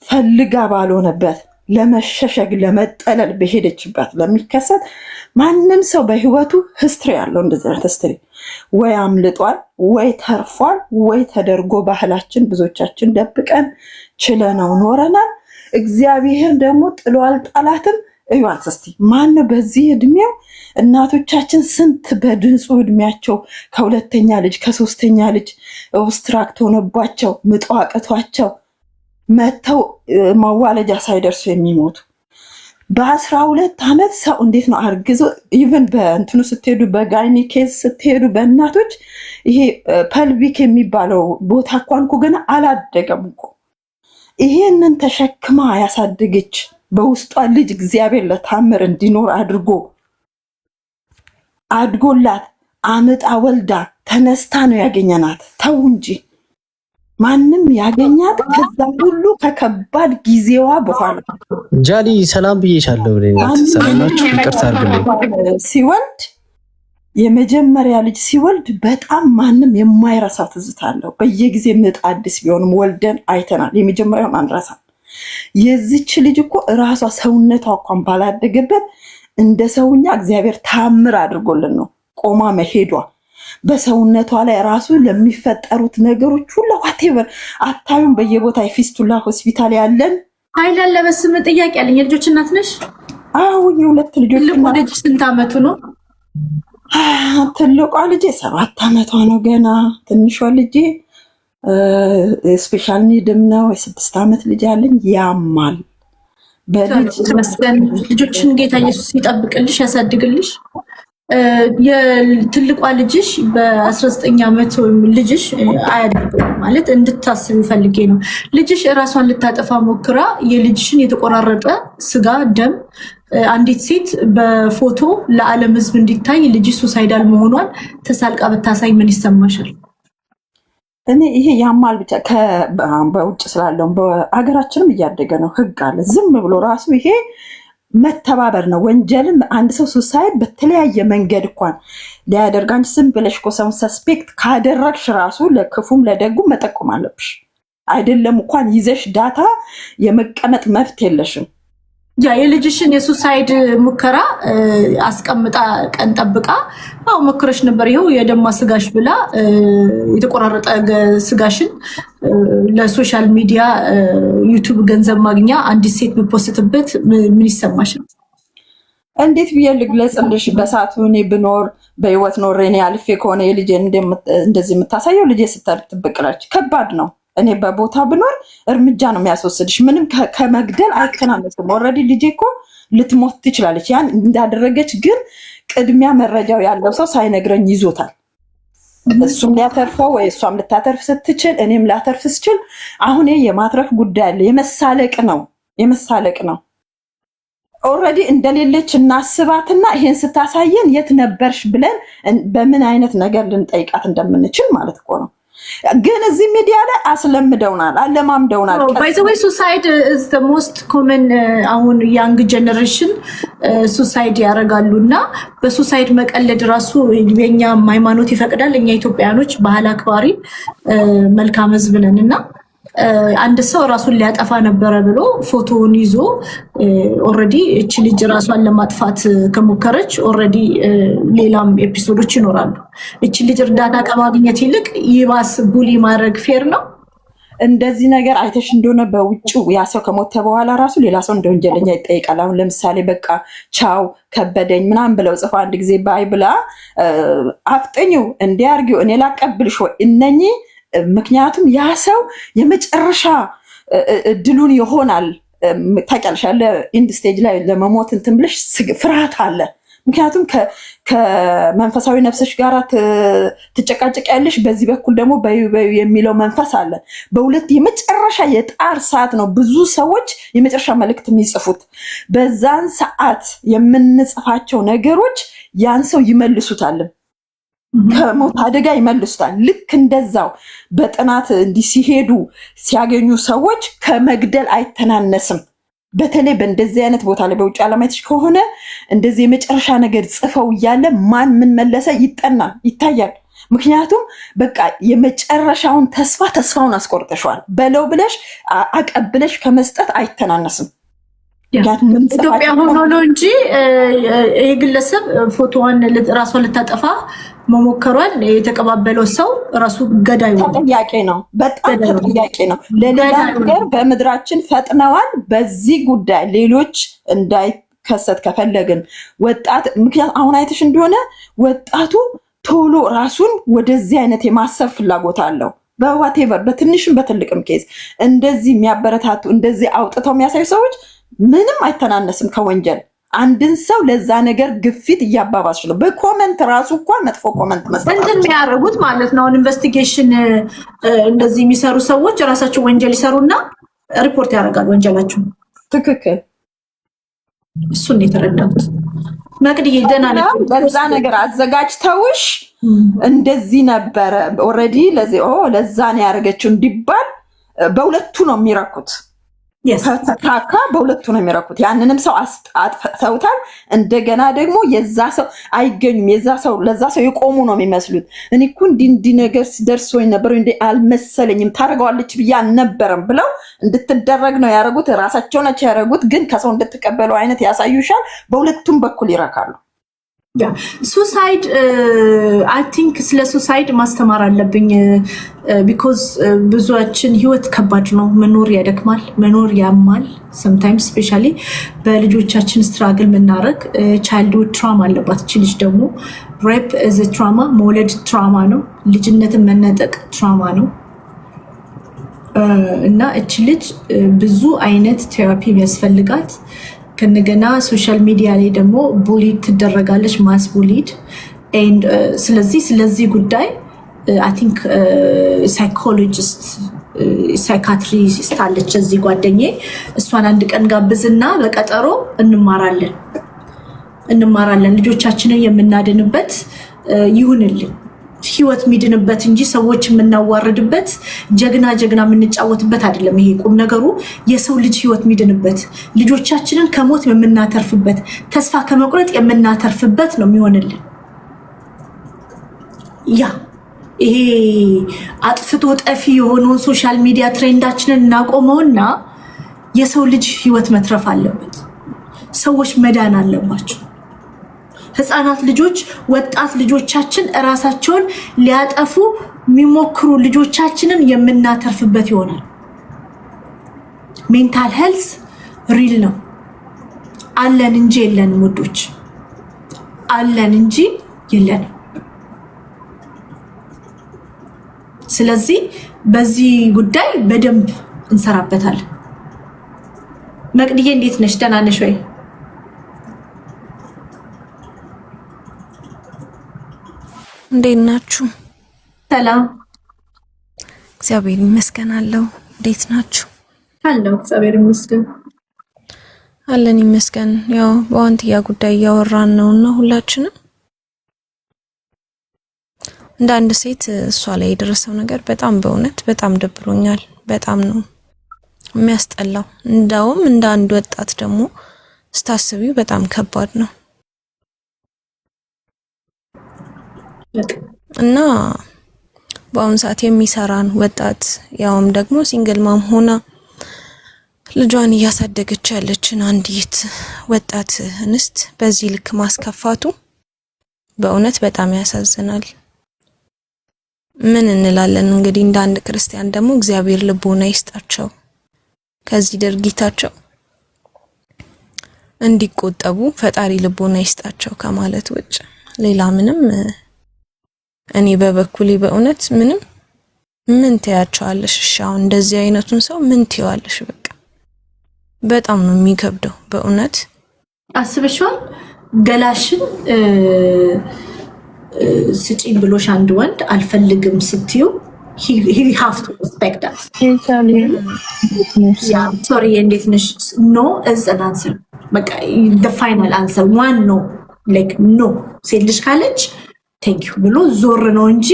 ፈልጋ ባልሆነበት ለመሸሸግ ለመጠለል በሄደችበት ለሚከሰት ማንም ሰው በህይወቱ ሂስትሪ ያለው እንደዚህ አይነት ሂስትሪ ወይ አምልጧል ወይ ተርፏል ወይ ተደርጎ ባህላችን ብዙዎቻችን ደብቀን ችለነው ኖረናል። እግዚአብሔር ደግሞ ጥሎ አልጣላትም። እዩት እስቲ ማን በዚህ እድሜው እናቶቻችን ስንት በድንጹ እድሜያቸው ከሁለተኛ ልጅ ከሶስተኛ ልጅ ኦብስትራክት ሆነባቸው ምጥ አቅቷቸው መተው ማዋለጃ ሳይደርሱ የሚሞቱ በ12 ዓመት ሰው እንዴት ነው አርግዞ ኢቨን በእንትኑ ስትሄዱ በጋይኒ ኬዝ ስትሄዱ በእናቶች ይሄ ፐልቪክ የሚባለው ቦታ እንኳን እኮ ገና አላደገም እኮ። ይሄንን ተሸክማ ያሳደገች በውስጧ ልጅ እግዚአብሔር ለታምር እንዲኖር አድርጎ አድጎላት አመጣ ወልዳ ተነስታ ነው ያገኘናት። ተው እንጂ ማንም ያገኛት ከዛ ሁሉ ከከባድ ጊዜዋ በኋላ። ጃሊ ሰላም ብዬሻለሁ። ሰላማችሁ ይቅርታ አድርግልኝ። ሲወልድ የመጀመሪያ ልጅ ሲወልድ በጣም ማንም የማይረሳው ትዝታ አለው። በየጊዜ ምጥ አዲስ ቢሆንም ወልደን አይተናል። የመጀመሪያውን አንረሳም። የዚች ልጅ እኮ እራሷ ሰውነቷ እንኳን ባላደገበት እንደ ሰውኛ እግዚአብሔር ታምር አድርጎልን ነው ቆማ መሄዷ። በሰውነቷ ላይ ራሱ ለሚፈጠሩት ነገሮች ሁሉ ዋቴቨር አታዩም። በየቦታ የፊስቱላ ሆስፒታል ያለን ኃይል ያለ በስም ጥያቄ ያለኝ የልጆች እናት ነሽ? አዎ የሁለት ልጆች እናት። ልጅ ስንት አመቱ ነው? ትልቋ ልጄ 7 ዓመቷ ነው ገና። ትንሿ ልጄ ስፔሻል ኒድም ነው። የ6 ዓመት ልጅ አለኝ። ያማል በልጅ ተመስገን። ልጆችን ጌታ ኢየሱስ ይጠብቅልሽ ያሳድግልሽ። የትልቋ ልጅሽ በ19 ዓመት ልጅሽ አያደርግም ማለት እንድታስብ ፈልጌ ነው። ልጅሽ እራሷን ልታጠፋ ሞክራ የልጅሽን የተቆራረጠ ስጋ ደም አንዲት ሴት በፎቶ ለዓለም ሕዝብ እንዲታይ ልጅ ሱሳይዳል መሆኗን ተሳልቃ ብታሳይ ምን ይሰማሻል? እኔ ይሄ ያማል ብቻ በውጭ ስላለው በአገራችንም እያደገ ነው። ህግ አለ። ዝም ብሎ ራሱ ይሄ መተባበር ነው። ወንጀልን አንድ ሰው ሱሳይድ በተለያየ መንገድ እንኳን ሊያደርግ አንቺ ዝም ብለሽ እኮ ሰውን ሰስፔክት ካደረግሽ ራሱ ለክፉም ለደጉም መጠቆም አለብሽ። አይደለም እንኳን ይዘሽ ዳታ የመቀመጥ መብት የለሽም። ያ የልጅሽን የሱሳይድ ሙከራ አስቀምጣ ቀን ጠብቃ አው ሞክረሽ ነበር ይሄው የደማ ስጋሽ ብላ የተቆራረጠ ስጋሽን ለሶሻል ሚዲያ ዩቲዩብ ገንዘብ ማግኛ አንዲት ሴት በፖስትበት ምን ይሰማሻል? እንዴት ብዬ ልግለጽልሽ? በሰዓቱ እኔ ብኖር በህይወት ኖሬ እኔ አልፌ ከሆነ የልጄ እንደዚህ የምታሳየው ልጄ ስትበቅላች ከባድ ነው። እኔ በቦታ ብኖር እርምጃ ነው የሚያስወስድሽ። ምንም ከመግደል አይተናነስም። ኦልሬዲ ልጄ እኮ ልትሞት ትችላለች። ያን እንዳደረገች ግን ቅድሚያ መረጃው ያለው ሰው ሳይነግረኝ ይዞታል። እሱም ሊያተርፈው ወይ እሷም ልታተርፍ ስትችል እኔም ላተርፍ ስችል አሁን የማትረፍ ጉዳይ አለ። የመሳለቅ ነው። ኦልሬዲ እንደሌለች እናስባትና ይሄን ስታሳየን የት ነበርሽ ብለን በምን አይነት ነገር ልንጠይቃት እንደምንችል ማለት እኮ ነው። ግን እዚህ ሚዲያ ላይ አስለምደውናል፣ አለማምደውናል። ባይ ዘ ዌይ ሱሳይድ ኢዝ ዘ ሞስት ኮመን አሁን ያንግ ጀነሬሽን ሱሳይድ ያደርጋሉና በሱሳይድ መቀለድ ራሱ የኛ ሃይማኖት ይፈቅዳል። እኛ ኢትዮጵያኖች ባህል አክባሪ መልካም ህዝብ ነንና አንድ ሰው ራሱን ሊያጠፋ ነበረ ብሎ ፎቶውን ይዞ ኦልሬዲ እቺ ልጅ ራሷን ለማጥፋት ከሞከረች ኦልሬዲ ሌላም ኤፒሶዶች ይኖራሉ። እቺ ልጅ እርዳታ ከማግኘት ይልቅ ይባስ ቡሊ ማድረግ ፌር ነው? እንደዚህ ነገር አይተሽ እንደሆነ በውጭው ያ ሰው ከሞተ በኋላ ራሱ ሌላ ሰው እንደ ወንጀለኛ ይጠይቃል። አሁን ለምሳሌ በቃ ቻው ከበደኝ ምናምን ብለው ጽፋ አንድ ጊዜ ባይ ብላ አፍጥኙ እንዲያርጊው እኔ ላቀብልሽ ወይ እነኚህ ምክንያቱም ያ ሰው የመጨረሻ እድሉን ይሆናል። ታውቂያለሽ ያለ ኢንድ ስቴጅ ላይ ለመሞት እንትን ብለሽ ፍርሃት አለ። ምክንያቱም ከመንፈሳዊ ነፍስሽ ጋር ትጨቃጨቂያለሽ፣ በዚህ በኩል ደግሞ በዩ የሚለው መንፈስ አለ። በሁለት የመጨረሻ የጣር ሰዓት ነው ብዙ ሰዎች የመጨረሻ መልእክት የሚጽፉት። በዛን ሰዓት የምንጽፋቸው ነገሮች ያን ሰው ይመልሱታል፣ ከሞት አደጋ ይመልሱታል። ልክ እንደዛው በጥናት እንዲህ ሲሄዱ ሲያገኙ ሰዎች ከመግደል አይተናነስም። በተለይ በእንደዚህ አይነት ቦታ ላይ በውጭ ዓለማየትሽ ከሆነ እንደዚህ የመጨረሻ ነገር ጽፈው እያለ ማን ምን መለሰ ይጠናል፣ ይታያል። ምክንያቱም በቃ የመጨረሻውን ተስፋውን አስቆርጠሸዋል በለው ብለሽ አቀብለሽ ከመስጠት አይተናነስም። ኢትዮጵያ ሆኖ ነው እንጂ ይሄ ግለሰብ ፎቶዋን ራሷን ልታጠፋ መሞከሯን የተቀባበለው ሰው ራሱ ገዳይ ነው። ተጠያቂ ነው፣ በጣም ተጠያቂ ነው። ለሌላ ነገር በምድራችን ፈጥነዋል። በዚህ ጉዳይ ሌሎች እንዳይከሰት ከፈለግን ወጣት ምክንያት አሁን አይተሽ እንደሆነ ወጣቱ ቶሎ ራሱን ወደዚህ አይነት የማሰብ ፍላጎት አለው። በዋቴቨር በትንሽም በትልቅም ኬዝ እንደዚህ የሚያበረታቱ እንደዚህ አውጥተው የሚያሳዩ ሰዎች ምንም አይተናነስም ከወንጀል። አንድን ሰው ለዛ ነገር ግፊት እያባባስሽ ነው። በኮመንት ራሱ እንኳን መጥፎ ኮመንት መስጠት እንትን የሚያደርጉት ማለት ነው። አሁን ኢንቨስቲጌሽን እንደዚህ የሚሰሩ ሰዎች ራሳቸው ወንጀል ይሰሩና ሪፖርት ያደርጋሉ ወንጀላቸውን። ትክክል። እሱን የተረዳሁት መቅድዬ ደህና ነኝ። በዛ ነገር አዘጋጅተውሽ እንደዚህ ነበረ ኦልሬዲ ለዛ ነው ያደረገችው እንዲባል በሁለቱ ነው የሚረኩት። ከተካካ በሁለቱ ነው የሚረኩት። ያንንም ሰው አጥፍተውታል። እንደገና ደግሞ የዛ ሰው አይገኙም። ለዛ ሰው የቆሙ ነው የሚመስሉት። እኔ እኮ እንዲህ ነገር ደርሶኝ ነበር እንዴ አልመሰለኝም፣ ታደርገዋለች ብዬ አልነበረም ብለው እንድትደረግ ነው ያደረጉት። ራሳቸው ናቸው ያደረጉት፣ ግን ከሰው እንድትቀበለው አይነት ያሳዩሻል። በሁለቱም በኩል ይረካሉ። ሱሳይድ አይ ቲንክ ስለ ሱሳይድ ማስተማር አለብኝ። ቢኮዝ ብዙዎችን ህይወት ከባድ ነው። መኖር ያደክማል፣ መኖር ያማል። ሰምታይምስ ስፔሻሊ በልጆቻችን ስትራግል የምናደርግ ቻይልድሁድ ትራማ አለባት እቺ ልጅ። ደግሞ ሬፕ ኢዝ ትራማ፣ መውለድ ትራማ ነው። ልጅነትን መነጠቅ ትራማ ነው። እና እቺ ልጅ ብዙ አይነት ቴራፒ የሚያስፈልጋት ከነገና ሶሻል ሚዲያ ላይ ደግሞ ቡሊድ ትደረጋለች፣ ማስ ቡሊድ። ስለዚህ ጉዳይ አይ ቲንክ ሳይኮሎጂስት ሳይካትሪስት አለች እዚህ ጓደኛዬ። እሷን አንድ ቀን ጋብዝና በቀጠሮ እንማራለን ልጆቻችንን የምናድንበት ይሁንልን። ህይወት የሚድንበት እንጂ ሰዎች የምናዋርድበት ጀግና የምንጫወትበት አይደለም። ይሄ ቁም ነገሩ የሰው ልጅ ህይወት የሚድንበት፣ ልጆቻችንን ከሞት የምናተርፍበት፣ ተስፋ ከመቁረጥ የምናተርፍበት ነው የሚሆንልን። ይሄ አጥፍቶ ጠፊ የሆነውን ሶሻል ሚዲያ ትሬንዳችንን እናቆመውና የሰው ልጅ ህይወት መትረፍ አለበት። ሰዎች መዳን አለባቸው። ህፃናት ልጆች፣ ወጣት ልጆቻችን እራሳቸውን ሊያጠፉ የሚሞክሩ ልጆቻችንን የምናተርፍበት ይሆናል። ሜንታል ሄልዝ ሪል ነው። አለን እንጂ የለንም ውዶች፣ አለን እንጂ የለንም። ስለዚህ በዚህ ጉዳይ በደንብ እንሰራበታለን። መቅድዬ እንዴት ነሽ? ደህና ነሽ ወይ? እንዴት ናችሁ? ሰላም፣ እግዚአብሔር ይመስገን አለው። እንዴት ናችሁ? አለው፣ እግዚአብሔር ይመስገን አለን ይመስገን። ያው በዋንትያ ጉዳይ እያወራን ነውና ሁላችንም እንደ አንድ ሴት እሷ ላይ የደረሰው ነገር በጣም በእውነት በጣም ደብሮኛል። በጣም ነው የሚያስጠላው። እንዳውም እንደ አንድ ወጣት ደግሞ ስታስቢው በጣም ከባድ ነው እና በአሁኑ ሰዓት የሚሰራን ወጣት ያውም ደግሞ ሲንግል ማም ሆና ልጇን እያሳደገች ያለችን አንዲት ወጣት እንስት በዚህ ልክ ማስከፋቱ በእውነት በጣም ያሳዝናል። ምን እንላለን እንግዲህ እንደ አንድ ክርስቲያን ደግሞ እግዚአብሔር ልቦና ይስጣቸው፣ ከዚህ ድርጊታቸው እንዲቆጠቡ ፈጣሪ ልቦና ይስጣቸው ከማለት ውጭ ሌላ ምንም እኔ በበኩሌ በእውነት ምን ትያቸዋለሽ? እሺ አሁን እንደዚህ አይነቱን ሰው ምን ትይዋለሽ? በቃ በጣም ነው የሚከብደው በእውነት። አስበሽዋል? ገላሽን ስጪኝ ብሎሽ አንድ ወንድ አልፈልግም ስትዩ he have to respect that. Sorry, እንዴት ነሽ? No is an answer. በቃ the final answer one no, like no ሴልሽ ካለች ቴንክ ዩ ብሎ ዞር ነው እንጂ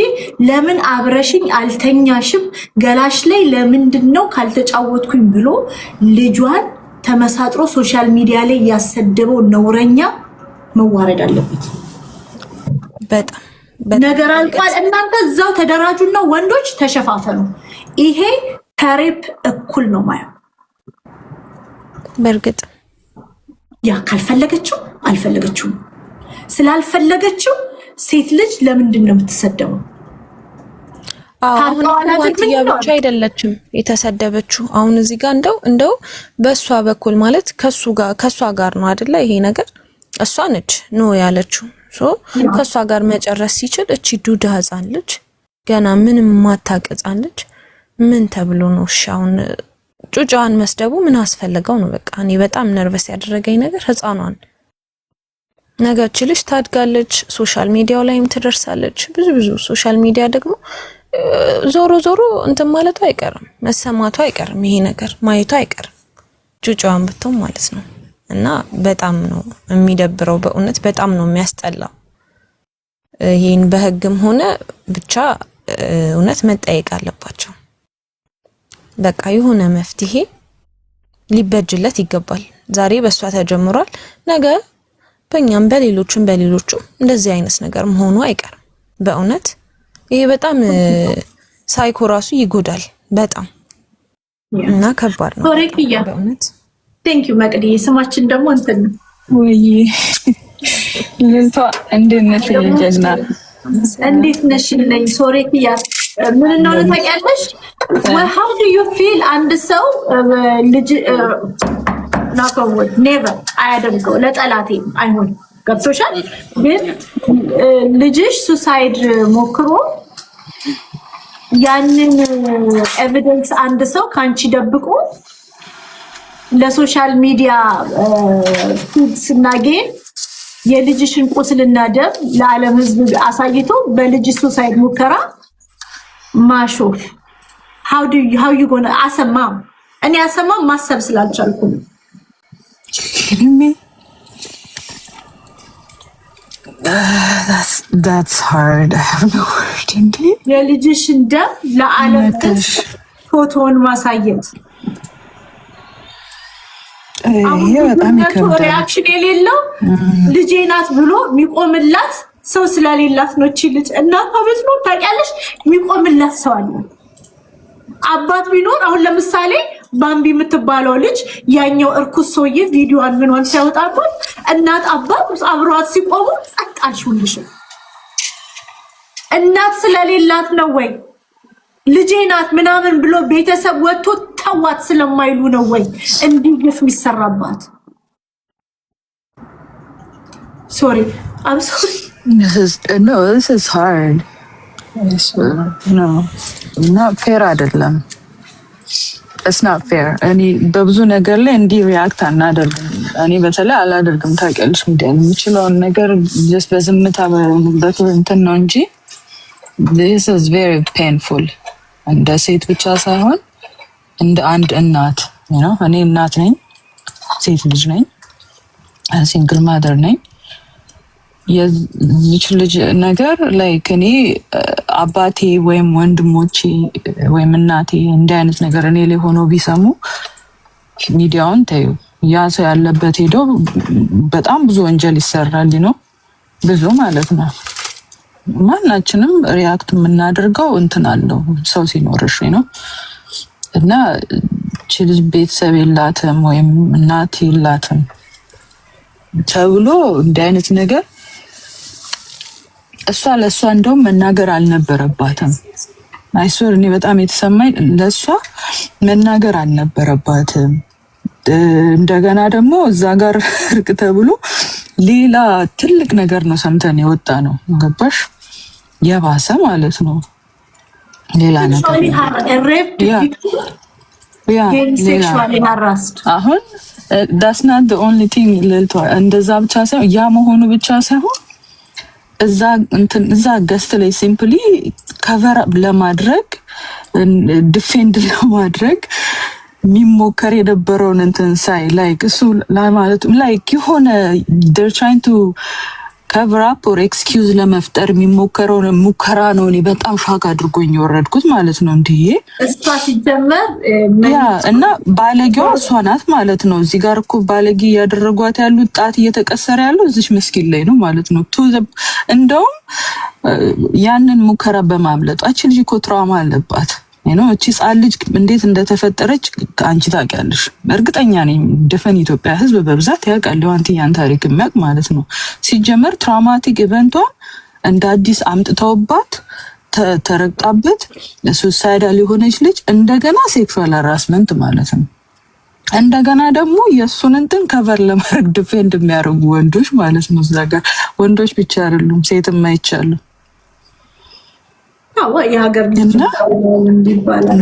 ለምን አብረሽኝ አልተኛሽም ገላሽ ላይ ለምንድነው ካልተጫወትኩኝ ብሎ ልጇን ተመሳጥሮ ሶሻል ሚዲያ ላይ ያሰደበው ነውረኛ መዋረድ አለበት። በጣም ነገር አልቋል። እናንተ እዛው ተደራጁና ወንዶች ተሸፋፈኑ። ይሄ ከሬፕ እኩል ነው ማለት በርግጥ ያ ካልፈለገችው አልፈለገችው ስላልፈለገችው ሴት ልጅ ለምንድን ነው የምትሰደበው? ዋንትያ ብቻ አይደለችም የተሰደበችው። አሁን እዚህ ጋር እንደው በሷ በኩል ማለት ከሷ ጋር ነው አይደለ? ይሄ ነገር እሷ ነች ነው ያለችው። ከሷ ጋር መጨረስ ሲችል እቺ ዱዳ ህፃን ልጅ ገና ምንም ማታቀጻን ልጅ ምን ተብሎ ነው? እሺ አሁን ጩጫዋን መስደቡ ምን አስፈልገው ነው? በቃ እኔ በጣም ነርቨስ ያደረገኝ ነገር ህፃኗን ነገች ልጅ ታድጋለች፣ ሶሻል ሚዲያው ላይም ትደርሳለች። ብዙ ሶሻል ሚዲያ ደግሞ ዞሮ እንትን ማለቱ አይቀርም፣ መሰማቱ አይቀርም፣ ይሄ ነገር ማየቱ አይቀርም፣ ጩጫዋን ብትሆን ማለት ነው። እና በጣም ነው የሚደብረው፣ በእውነት በጣም ነው የሚያስጠላው። ይሄን በህግም ሆነ ብቻ እውነት መጠየቅ አለባቸው። በቃ የሆነ መፍትሄ ሊበጅለት ይገባል። ዛሬ በሷ ተጀምሯል፣ ነገ በእኛም በሌሎችም እንደዚህ አይነት ነገር መሆኑ አይቀርም። በእውነት ይሄ በጣም ሳይኮ ራሱ ይጎዳል በጣም እና ከባድ ነው በእውነት። ቴንክ ዩ መቅዲ። ስማችን ደግሞ እንትን ነው ወይ ልልቷ እንዴት ነሽ? ጀግና እንዴት ነሽ? ነኝ ሶሬክያ ምን ነው ታውቂያለሽ? how do you feel አንድ ሰው ልጅ ናቆወድ ኔቨር አያደርገው ለጠላቴ አይሆን ገብቶሻል። ግን ልጅሽ ሱሳይድ ሞክሮ ያንን ኤቪደንስ አንድ ሰው ካንቺ ደብቆ ለሶሻል ሚዲያ ፊድስ እናገ የልጅሽን ቁስልና ደም ለዓለም ህዝብ አሳይቶ በልጅ ሱሳይድ ሙከራ ማሾፍ how you gonna አሰማም? እኔ አሰማም ማሰብ ስላልቻልኩ that's hard. I have no word. የልጅሽን ደም ለዓለም ህዝብ ፎቶውን ማሳየት ይሄ በጣም ይከብዳል። ሪአክሽን የሌለው ልጄ ናት ብሎ የሚቆምላት ሰው ስለሌላት ነው። እቺ ልጅ እናቷ ቤት ነው ታውቂያለሽ፣ የሚቆምላት ሰው አለ። አባት ቢኖር አሁን ለምሳሌ ባምቢ የምትባለው ልጅ ያኛው እርኩስ ሰውዬ ቪዲዮዋን ምንዋን ሲያወጣባት እናት አባት አብሯት ሲቆሙ ጸጥ አልሽውልሽ። እናት ስለሌላት ነው ወይ ልጄ ናት ምናምን ብሎ ቤተሰብ ወጥቶ ተዋት ስለማይሉ ነው ወይ እንዲህ ግፍ የሚሰራባት? sorry I'm sorry. This is hard. No, not fair አይደለም። it's not fair. እኔ በብዙ ነገር ላይ እንዲህ ሪአክት አናደርግም። እኔ በተለይ አላደርግም። ታውቂያለሽ እንዴ የምችለውን ነገር just በዝምታ እንትን ነው እንጂ this is very painful. እንደ ሴት ብቻ ሳይሆን እንደ አንድ እናት ነው። እኔ እናት ነኝ፣ ሴት ልጅ ነኝ፣ ሲንግል ማደር ነኝ። የዚች ልጅ ነገር ላይክ እኔ አባቴ ወይም ወንድሞቼ ወይም እናቴ እንዲህ አይነት ነገር እኔ ላይ ሆኖ ቢሰሙ ሚዲያውን ተዩ፣ ያ ሰው ያለበት ሄዶ በጣም ብዙ ወንጀል ይሰራል ነው፣ ብዙ ማለት ነው። ማናችንም ሪአክት የምናደርገው እንትን አለው ሰው ሲኖርሽ ነው። እና እቺ ልጅ ቤተሰብ የላትም ወይም እናት የላትም ተብሎ እንዲህ አይነት ነገር እሷ ለእሷ እንደውም መናገር አልነበረባትም። አይሶር እኔ በጣም የተሰማኝ ለእሷ መናገር አልነበረባትም። እንደገና ደግሞ እዛ ጋር እርቅ ተብሎ ሌላ ትልቅ ነገር ነው ሰምተን የወጣ ነው። ገባሽ? የባሰ ማለት ነው ሌላ ነገር አሁን that's not the only thing ልልቷ እንደዛ ብቻ ሳይሆን ያ መሆኑ ብቻ ሳይሆን እዛ ገስት ላይ ሲምፕሊ ከቨር አፕ ለማድረግ ዲፌንድ ለማድረግ የሚሞከር የነበረውን እንትን ሳይ ላይክ እሱ ማለት ላይክ የሆነ they're trying to cover up or excuse ለመፍጠር የሚሞከረውን ሙከራ ነው። እኔ በጣም ሻክ አድርጎኝ የወረድኩት ማለት ነው። እንዲህ እሷ ሲጀመር እና ባለጌዋ እሷ ናት ማለት ነው። እዚህ ጋር እኮ ባለጌ ያደረጓት ያሉት ጣት እየተቀሰረ ያለው እዚች መስኪን ላይ ነው ማለት ነው። እንደውም ያንን ሙከራ በማምለጧ ልጅ እኮ ትራውማ አለባት ነው። እቺ ህፃን ልጅ እንዴት እንደተፈጠረች አንቺ ታውቂያለሽ። እርግጠኛ ነኝ ደፈን ኢትዮጵያ ህዝብ በብዛት ያውቃል ዋንቲያን ታሪክ የሚያውቅ ማለት ነው። ሲጀመር ትራውማቲክ ኢቨንቷን እንደ አዲስ አምጥተውባት ተረግጣበት ሱሳይዳል የሆነች ልጅ እንደገና ሴክሹዋል ሃራስመንት ማለት ነው። እንደገና ደግሞ የእሱን እንትን ከቨር ለማድረግ ዲፌንድ የሚያደርጉ ወንዶች ማለት ነው። እዛ ጋር ወንዶች ብቻ አይደሉም ሴትም አይቻሉ። አዎ የሀገር ልጅ ይባላል።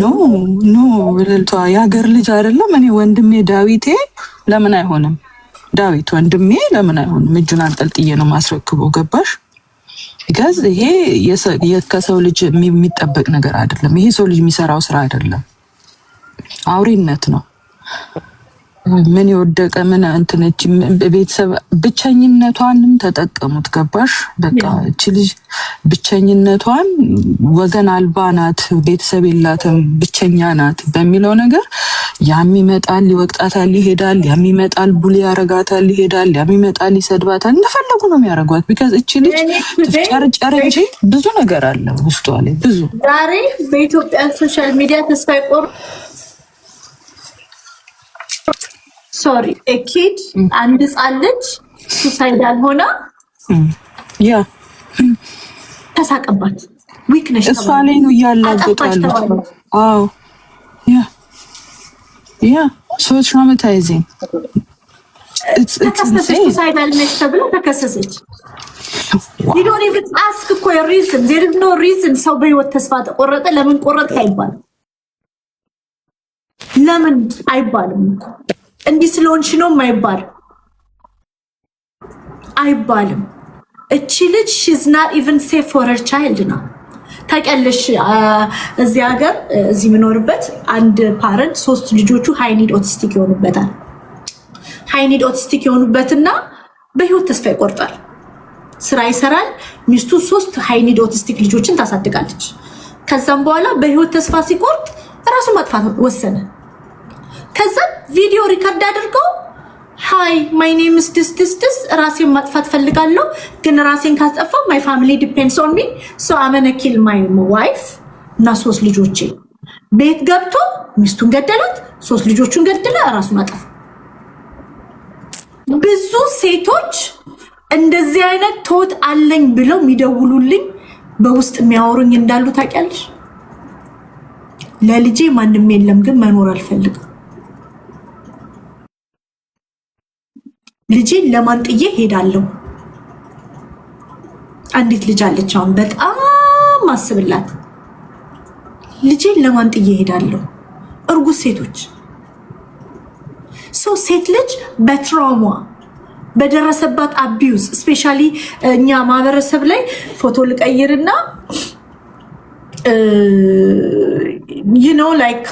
ኖ ወለልቷ የሀገር ልጅ አይደለም። እኔ ወንድሜ ዳዊቴ ለምን አይሆንም? ዳዊት ወንድሜ ለምን አይሆንም? እጁን አንጠልጥዬ ነው ማስረክበው። ገባሽ? ቢካዝ ይሄ ከሰው ልጅ የሚጠበቅ ነገር አይደለም። ይሄ ሰው ልጅ የሚሰራው ስራ አይደለም፣ አውሬነት ነው። ምን የወደቀ ምን እንትነች ቤተሰብ ብቸኝነቷንም ተጠቀሙት። ገባሽ? በቃ እቺ ልጅ ብቸኝነቷን ወገን አልባ ናት፣ ቤተሰብ የላትም፣ ብቸኛ ናት በሚለው ነገር ያም ይመጣል ይወቅጣታል ይሄዳል፣ ያም ይመጣል ቡሊ ያረጋታል ይሄዳል፣ ያም ይመጣል ይሰድባታል። እንደፈለጉ ነው የሚያረጓት። ቢካዝ እቺ ልጅ ትፍጨርጨር እንጂ ብዙ ነገር አለ ውስጧ ላይ ብዙ። ዛሬ በኢትዮጵያ ሶሻል ሚዲያ ተስፋ ይቆር ሶሪ ኤኪድ አንድ ህፃን ልጅ ሱሳይዳል ሆና ያ ተሳቀባት። ዊክነስ እሷ ላይ ነው ያላገጣለች። አዎ ያ ሶ ትራውማታይዚንግ it's ሱሳይዳል ነች ተብላ ተከሰሰች። you don't even ask for a reason. there is no reason. ሰው በህይወት ተስፋ ተቆረጠ ለምን ቆረጥክ አይባልም። ለምን አይባልም እኮ እንዲህ ስለሆንሽ ነው አይባልም። እቺ ልጅ she's not even safe for her child ነው። ታውቂያለሽ እዚህ ሀገር እዚህ የምኖርበት አንድ ፓረንት 3 ልጆቹ ሃይ ኒድ ኦቲስቲክ ይሆኑበታል። ሃይ ኒድ ኦቲስቲክ ይሆኑበትና በህይወት ተስፋ ይቆርጣል። ስራ ይሰራል። ሚስቱ 3 ሃይ ኒድ ኦቲስቲክ ልጆችን ታሳድጋለች። ከዛም በኋላ በህይወት ተስፋ ሲቆርጥ ራሱ ማጥፋት ወሰነ። ከዛ ቪዲዮ ሪከርድ አድርገው ሃይ ማይ ኔም ኢዝ ዲስ ራሴን ማጥፋት ፈልጋለሁ፣ ግን ራሴን ካስጠፋ ማይ ፋሚሊ ዲፔንድስ ኦን ሚ ሶ አም ጎና ኪል ማይ ዋይፍ እና 3 ልጆቼ። ቤት ገብቶ ሚስቱን ገደላት፣ 3 ልጆቹን ገደለ፣ ራሱን አጠፋ። ብዙ ሴቶች እንደዚህ አይነት ቶት አለኝ ብለው የሚደውሉልኝ በውስጥ የሚያወሩኝ እንዳሉ ታውቂያለሽ። ለልጄ ማንም የለም ግን መኖር አልፈልግም። ልጄን ለማን ጥዬ ሄዳለሁ? አንዲት ልጅ አለች አሁን በጣም አስብላት። ልጄን ለማን ጥዬ ሄዳለሁ? እርጉዝ ሴቶች ሰው ሴት ልጅ በትራውማ በደረሰባት አቢዩዝ ስፔሻሊ እኛ ማህበረሰብ ላይ ፎቶ ልቀይርና you know like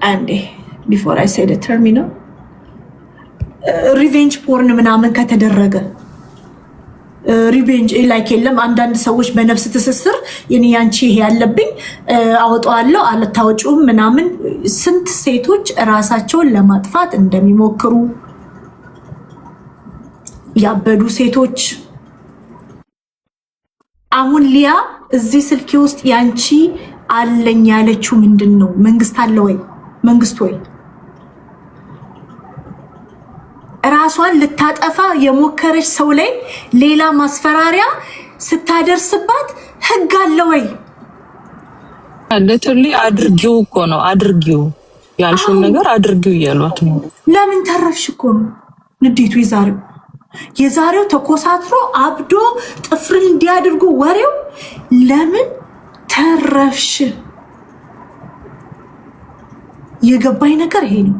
and before I say the term you know ሪቬንጅ ፖርን ምናምን ከተደረገ ሪቬንጅ ላይክ የለም። አንዳንድ ሰዎች በነፍስ ትስስር የኔ ያንቺ ይሄ ያለብኝ አወጣዋለሁ አልታወጪውም ምናምን ስንት ሴቶች ራሳቸውን ለማጥፋት እንደሚሞክሩ ያበዱ ሴቶች። አሁን ሊያ እዚህ ስልኬ ውስጥ ያንቺ አለኝ ያለችው ምንድነው? መንግስት አለ ወይ? መንግስት ወይ ራሷን ልታጠፋ የሞከረች ሰው ላይ ሌላ ማስፈራሪያ ስታደርስባት ህግ አለ ወይ? ለትርሊ አድርጊው እኮ ነው አድርጊው ያልሽውን ነገር አድርጊው እያሏት ነው። ለምን ተረፍሽ እኮ ነው ንዴቱ። የዛሬው ተኮሳትሮ አብዶ ጥፍርን እንዲያድርጉ ወሬው ለምን ተረፍሽ? የገባኝ ነገር ይሄ ነው።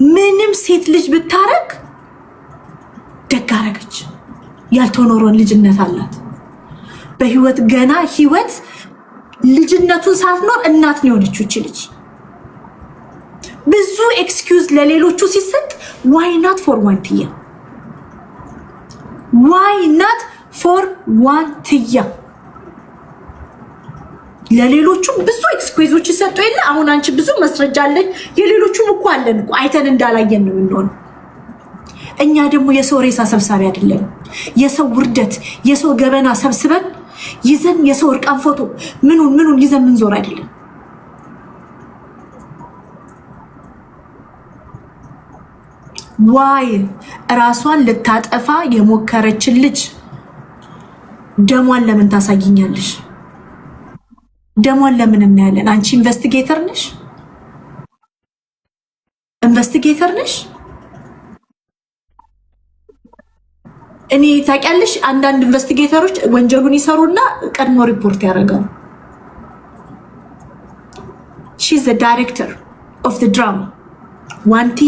ምንም ሴት ልጅ ብታረግ ደግ አረገች። ያልተኖረን ልጅነት አላት በህይወት ገና ህይወት ልጅነቱን ሳትኖር እናት ነው የሆነችው እቺ ልጅ። ብዙ ኤክስኪውዝ ለሌሎቹ ሲሰጥ why not for ዋንትያ why not for ዋንትያ ለሌሎቹ ብዙ ኤክስኪውዞች ይሰጡ የለ። አሁን አንቺ ብዙ መስረጃ አለኝ፣ የሌሎቹም እኮ አለን እኮ አይተን እንዳላየን ነው የምንሆነው። እኛ ደግሞ የሰው ሬሳ ሰብሳቢ አይደለም። የሰው ውርደት የሰው ገበና ሰብስበን ይዘን የሰው እርቃን ፎቶ ምኑን ይዘን ምንዞር አይደለም። ዋይ ራሷን ልታጠፋ የሞከረችን ልጅ ደሟን ለምን ታሳይኛለሽ? ደሟን ለምን እናያለን? አንቺ ኢንቨስቲጌተር ነሽ? እኔ ታውቂያለሽ አንዳንድ ኢንቨስቲጌተሮች ወንጀሉን ይሰሩና ቀድሞ ሪፖርት ያደርጋሉ። she's the director of the drama ዋንቲ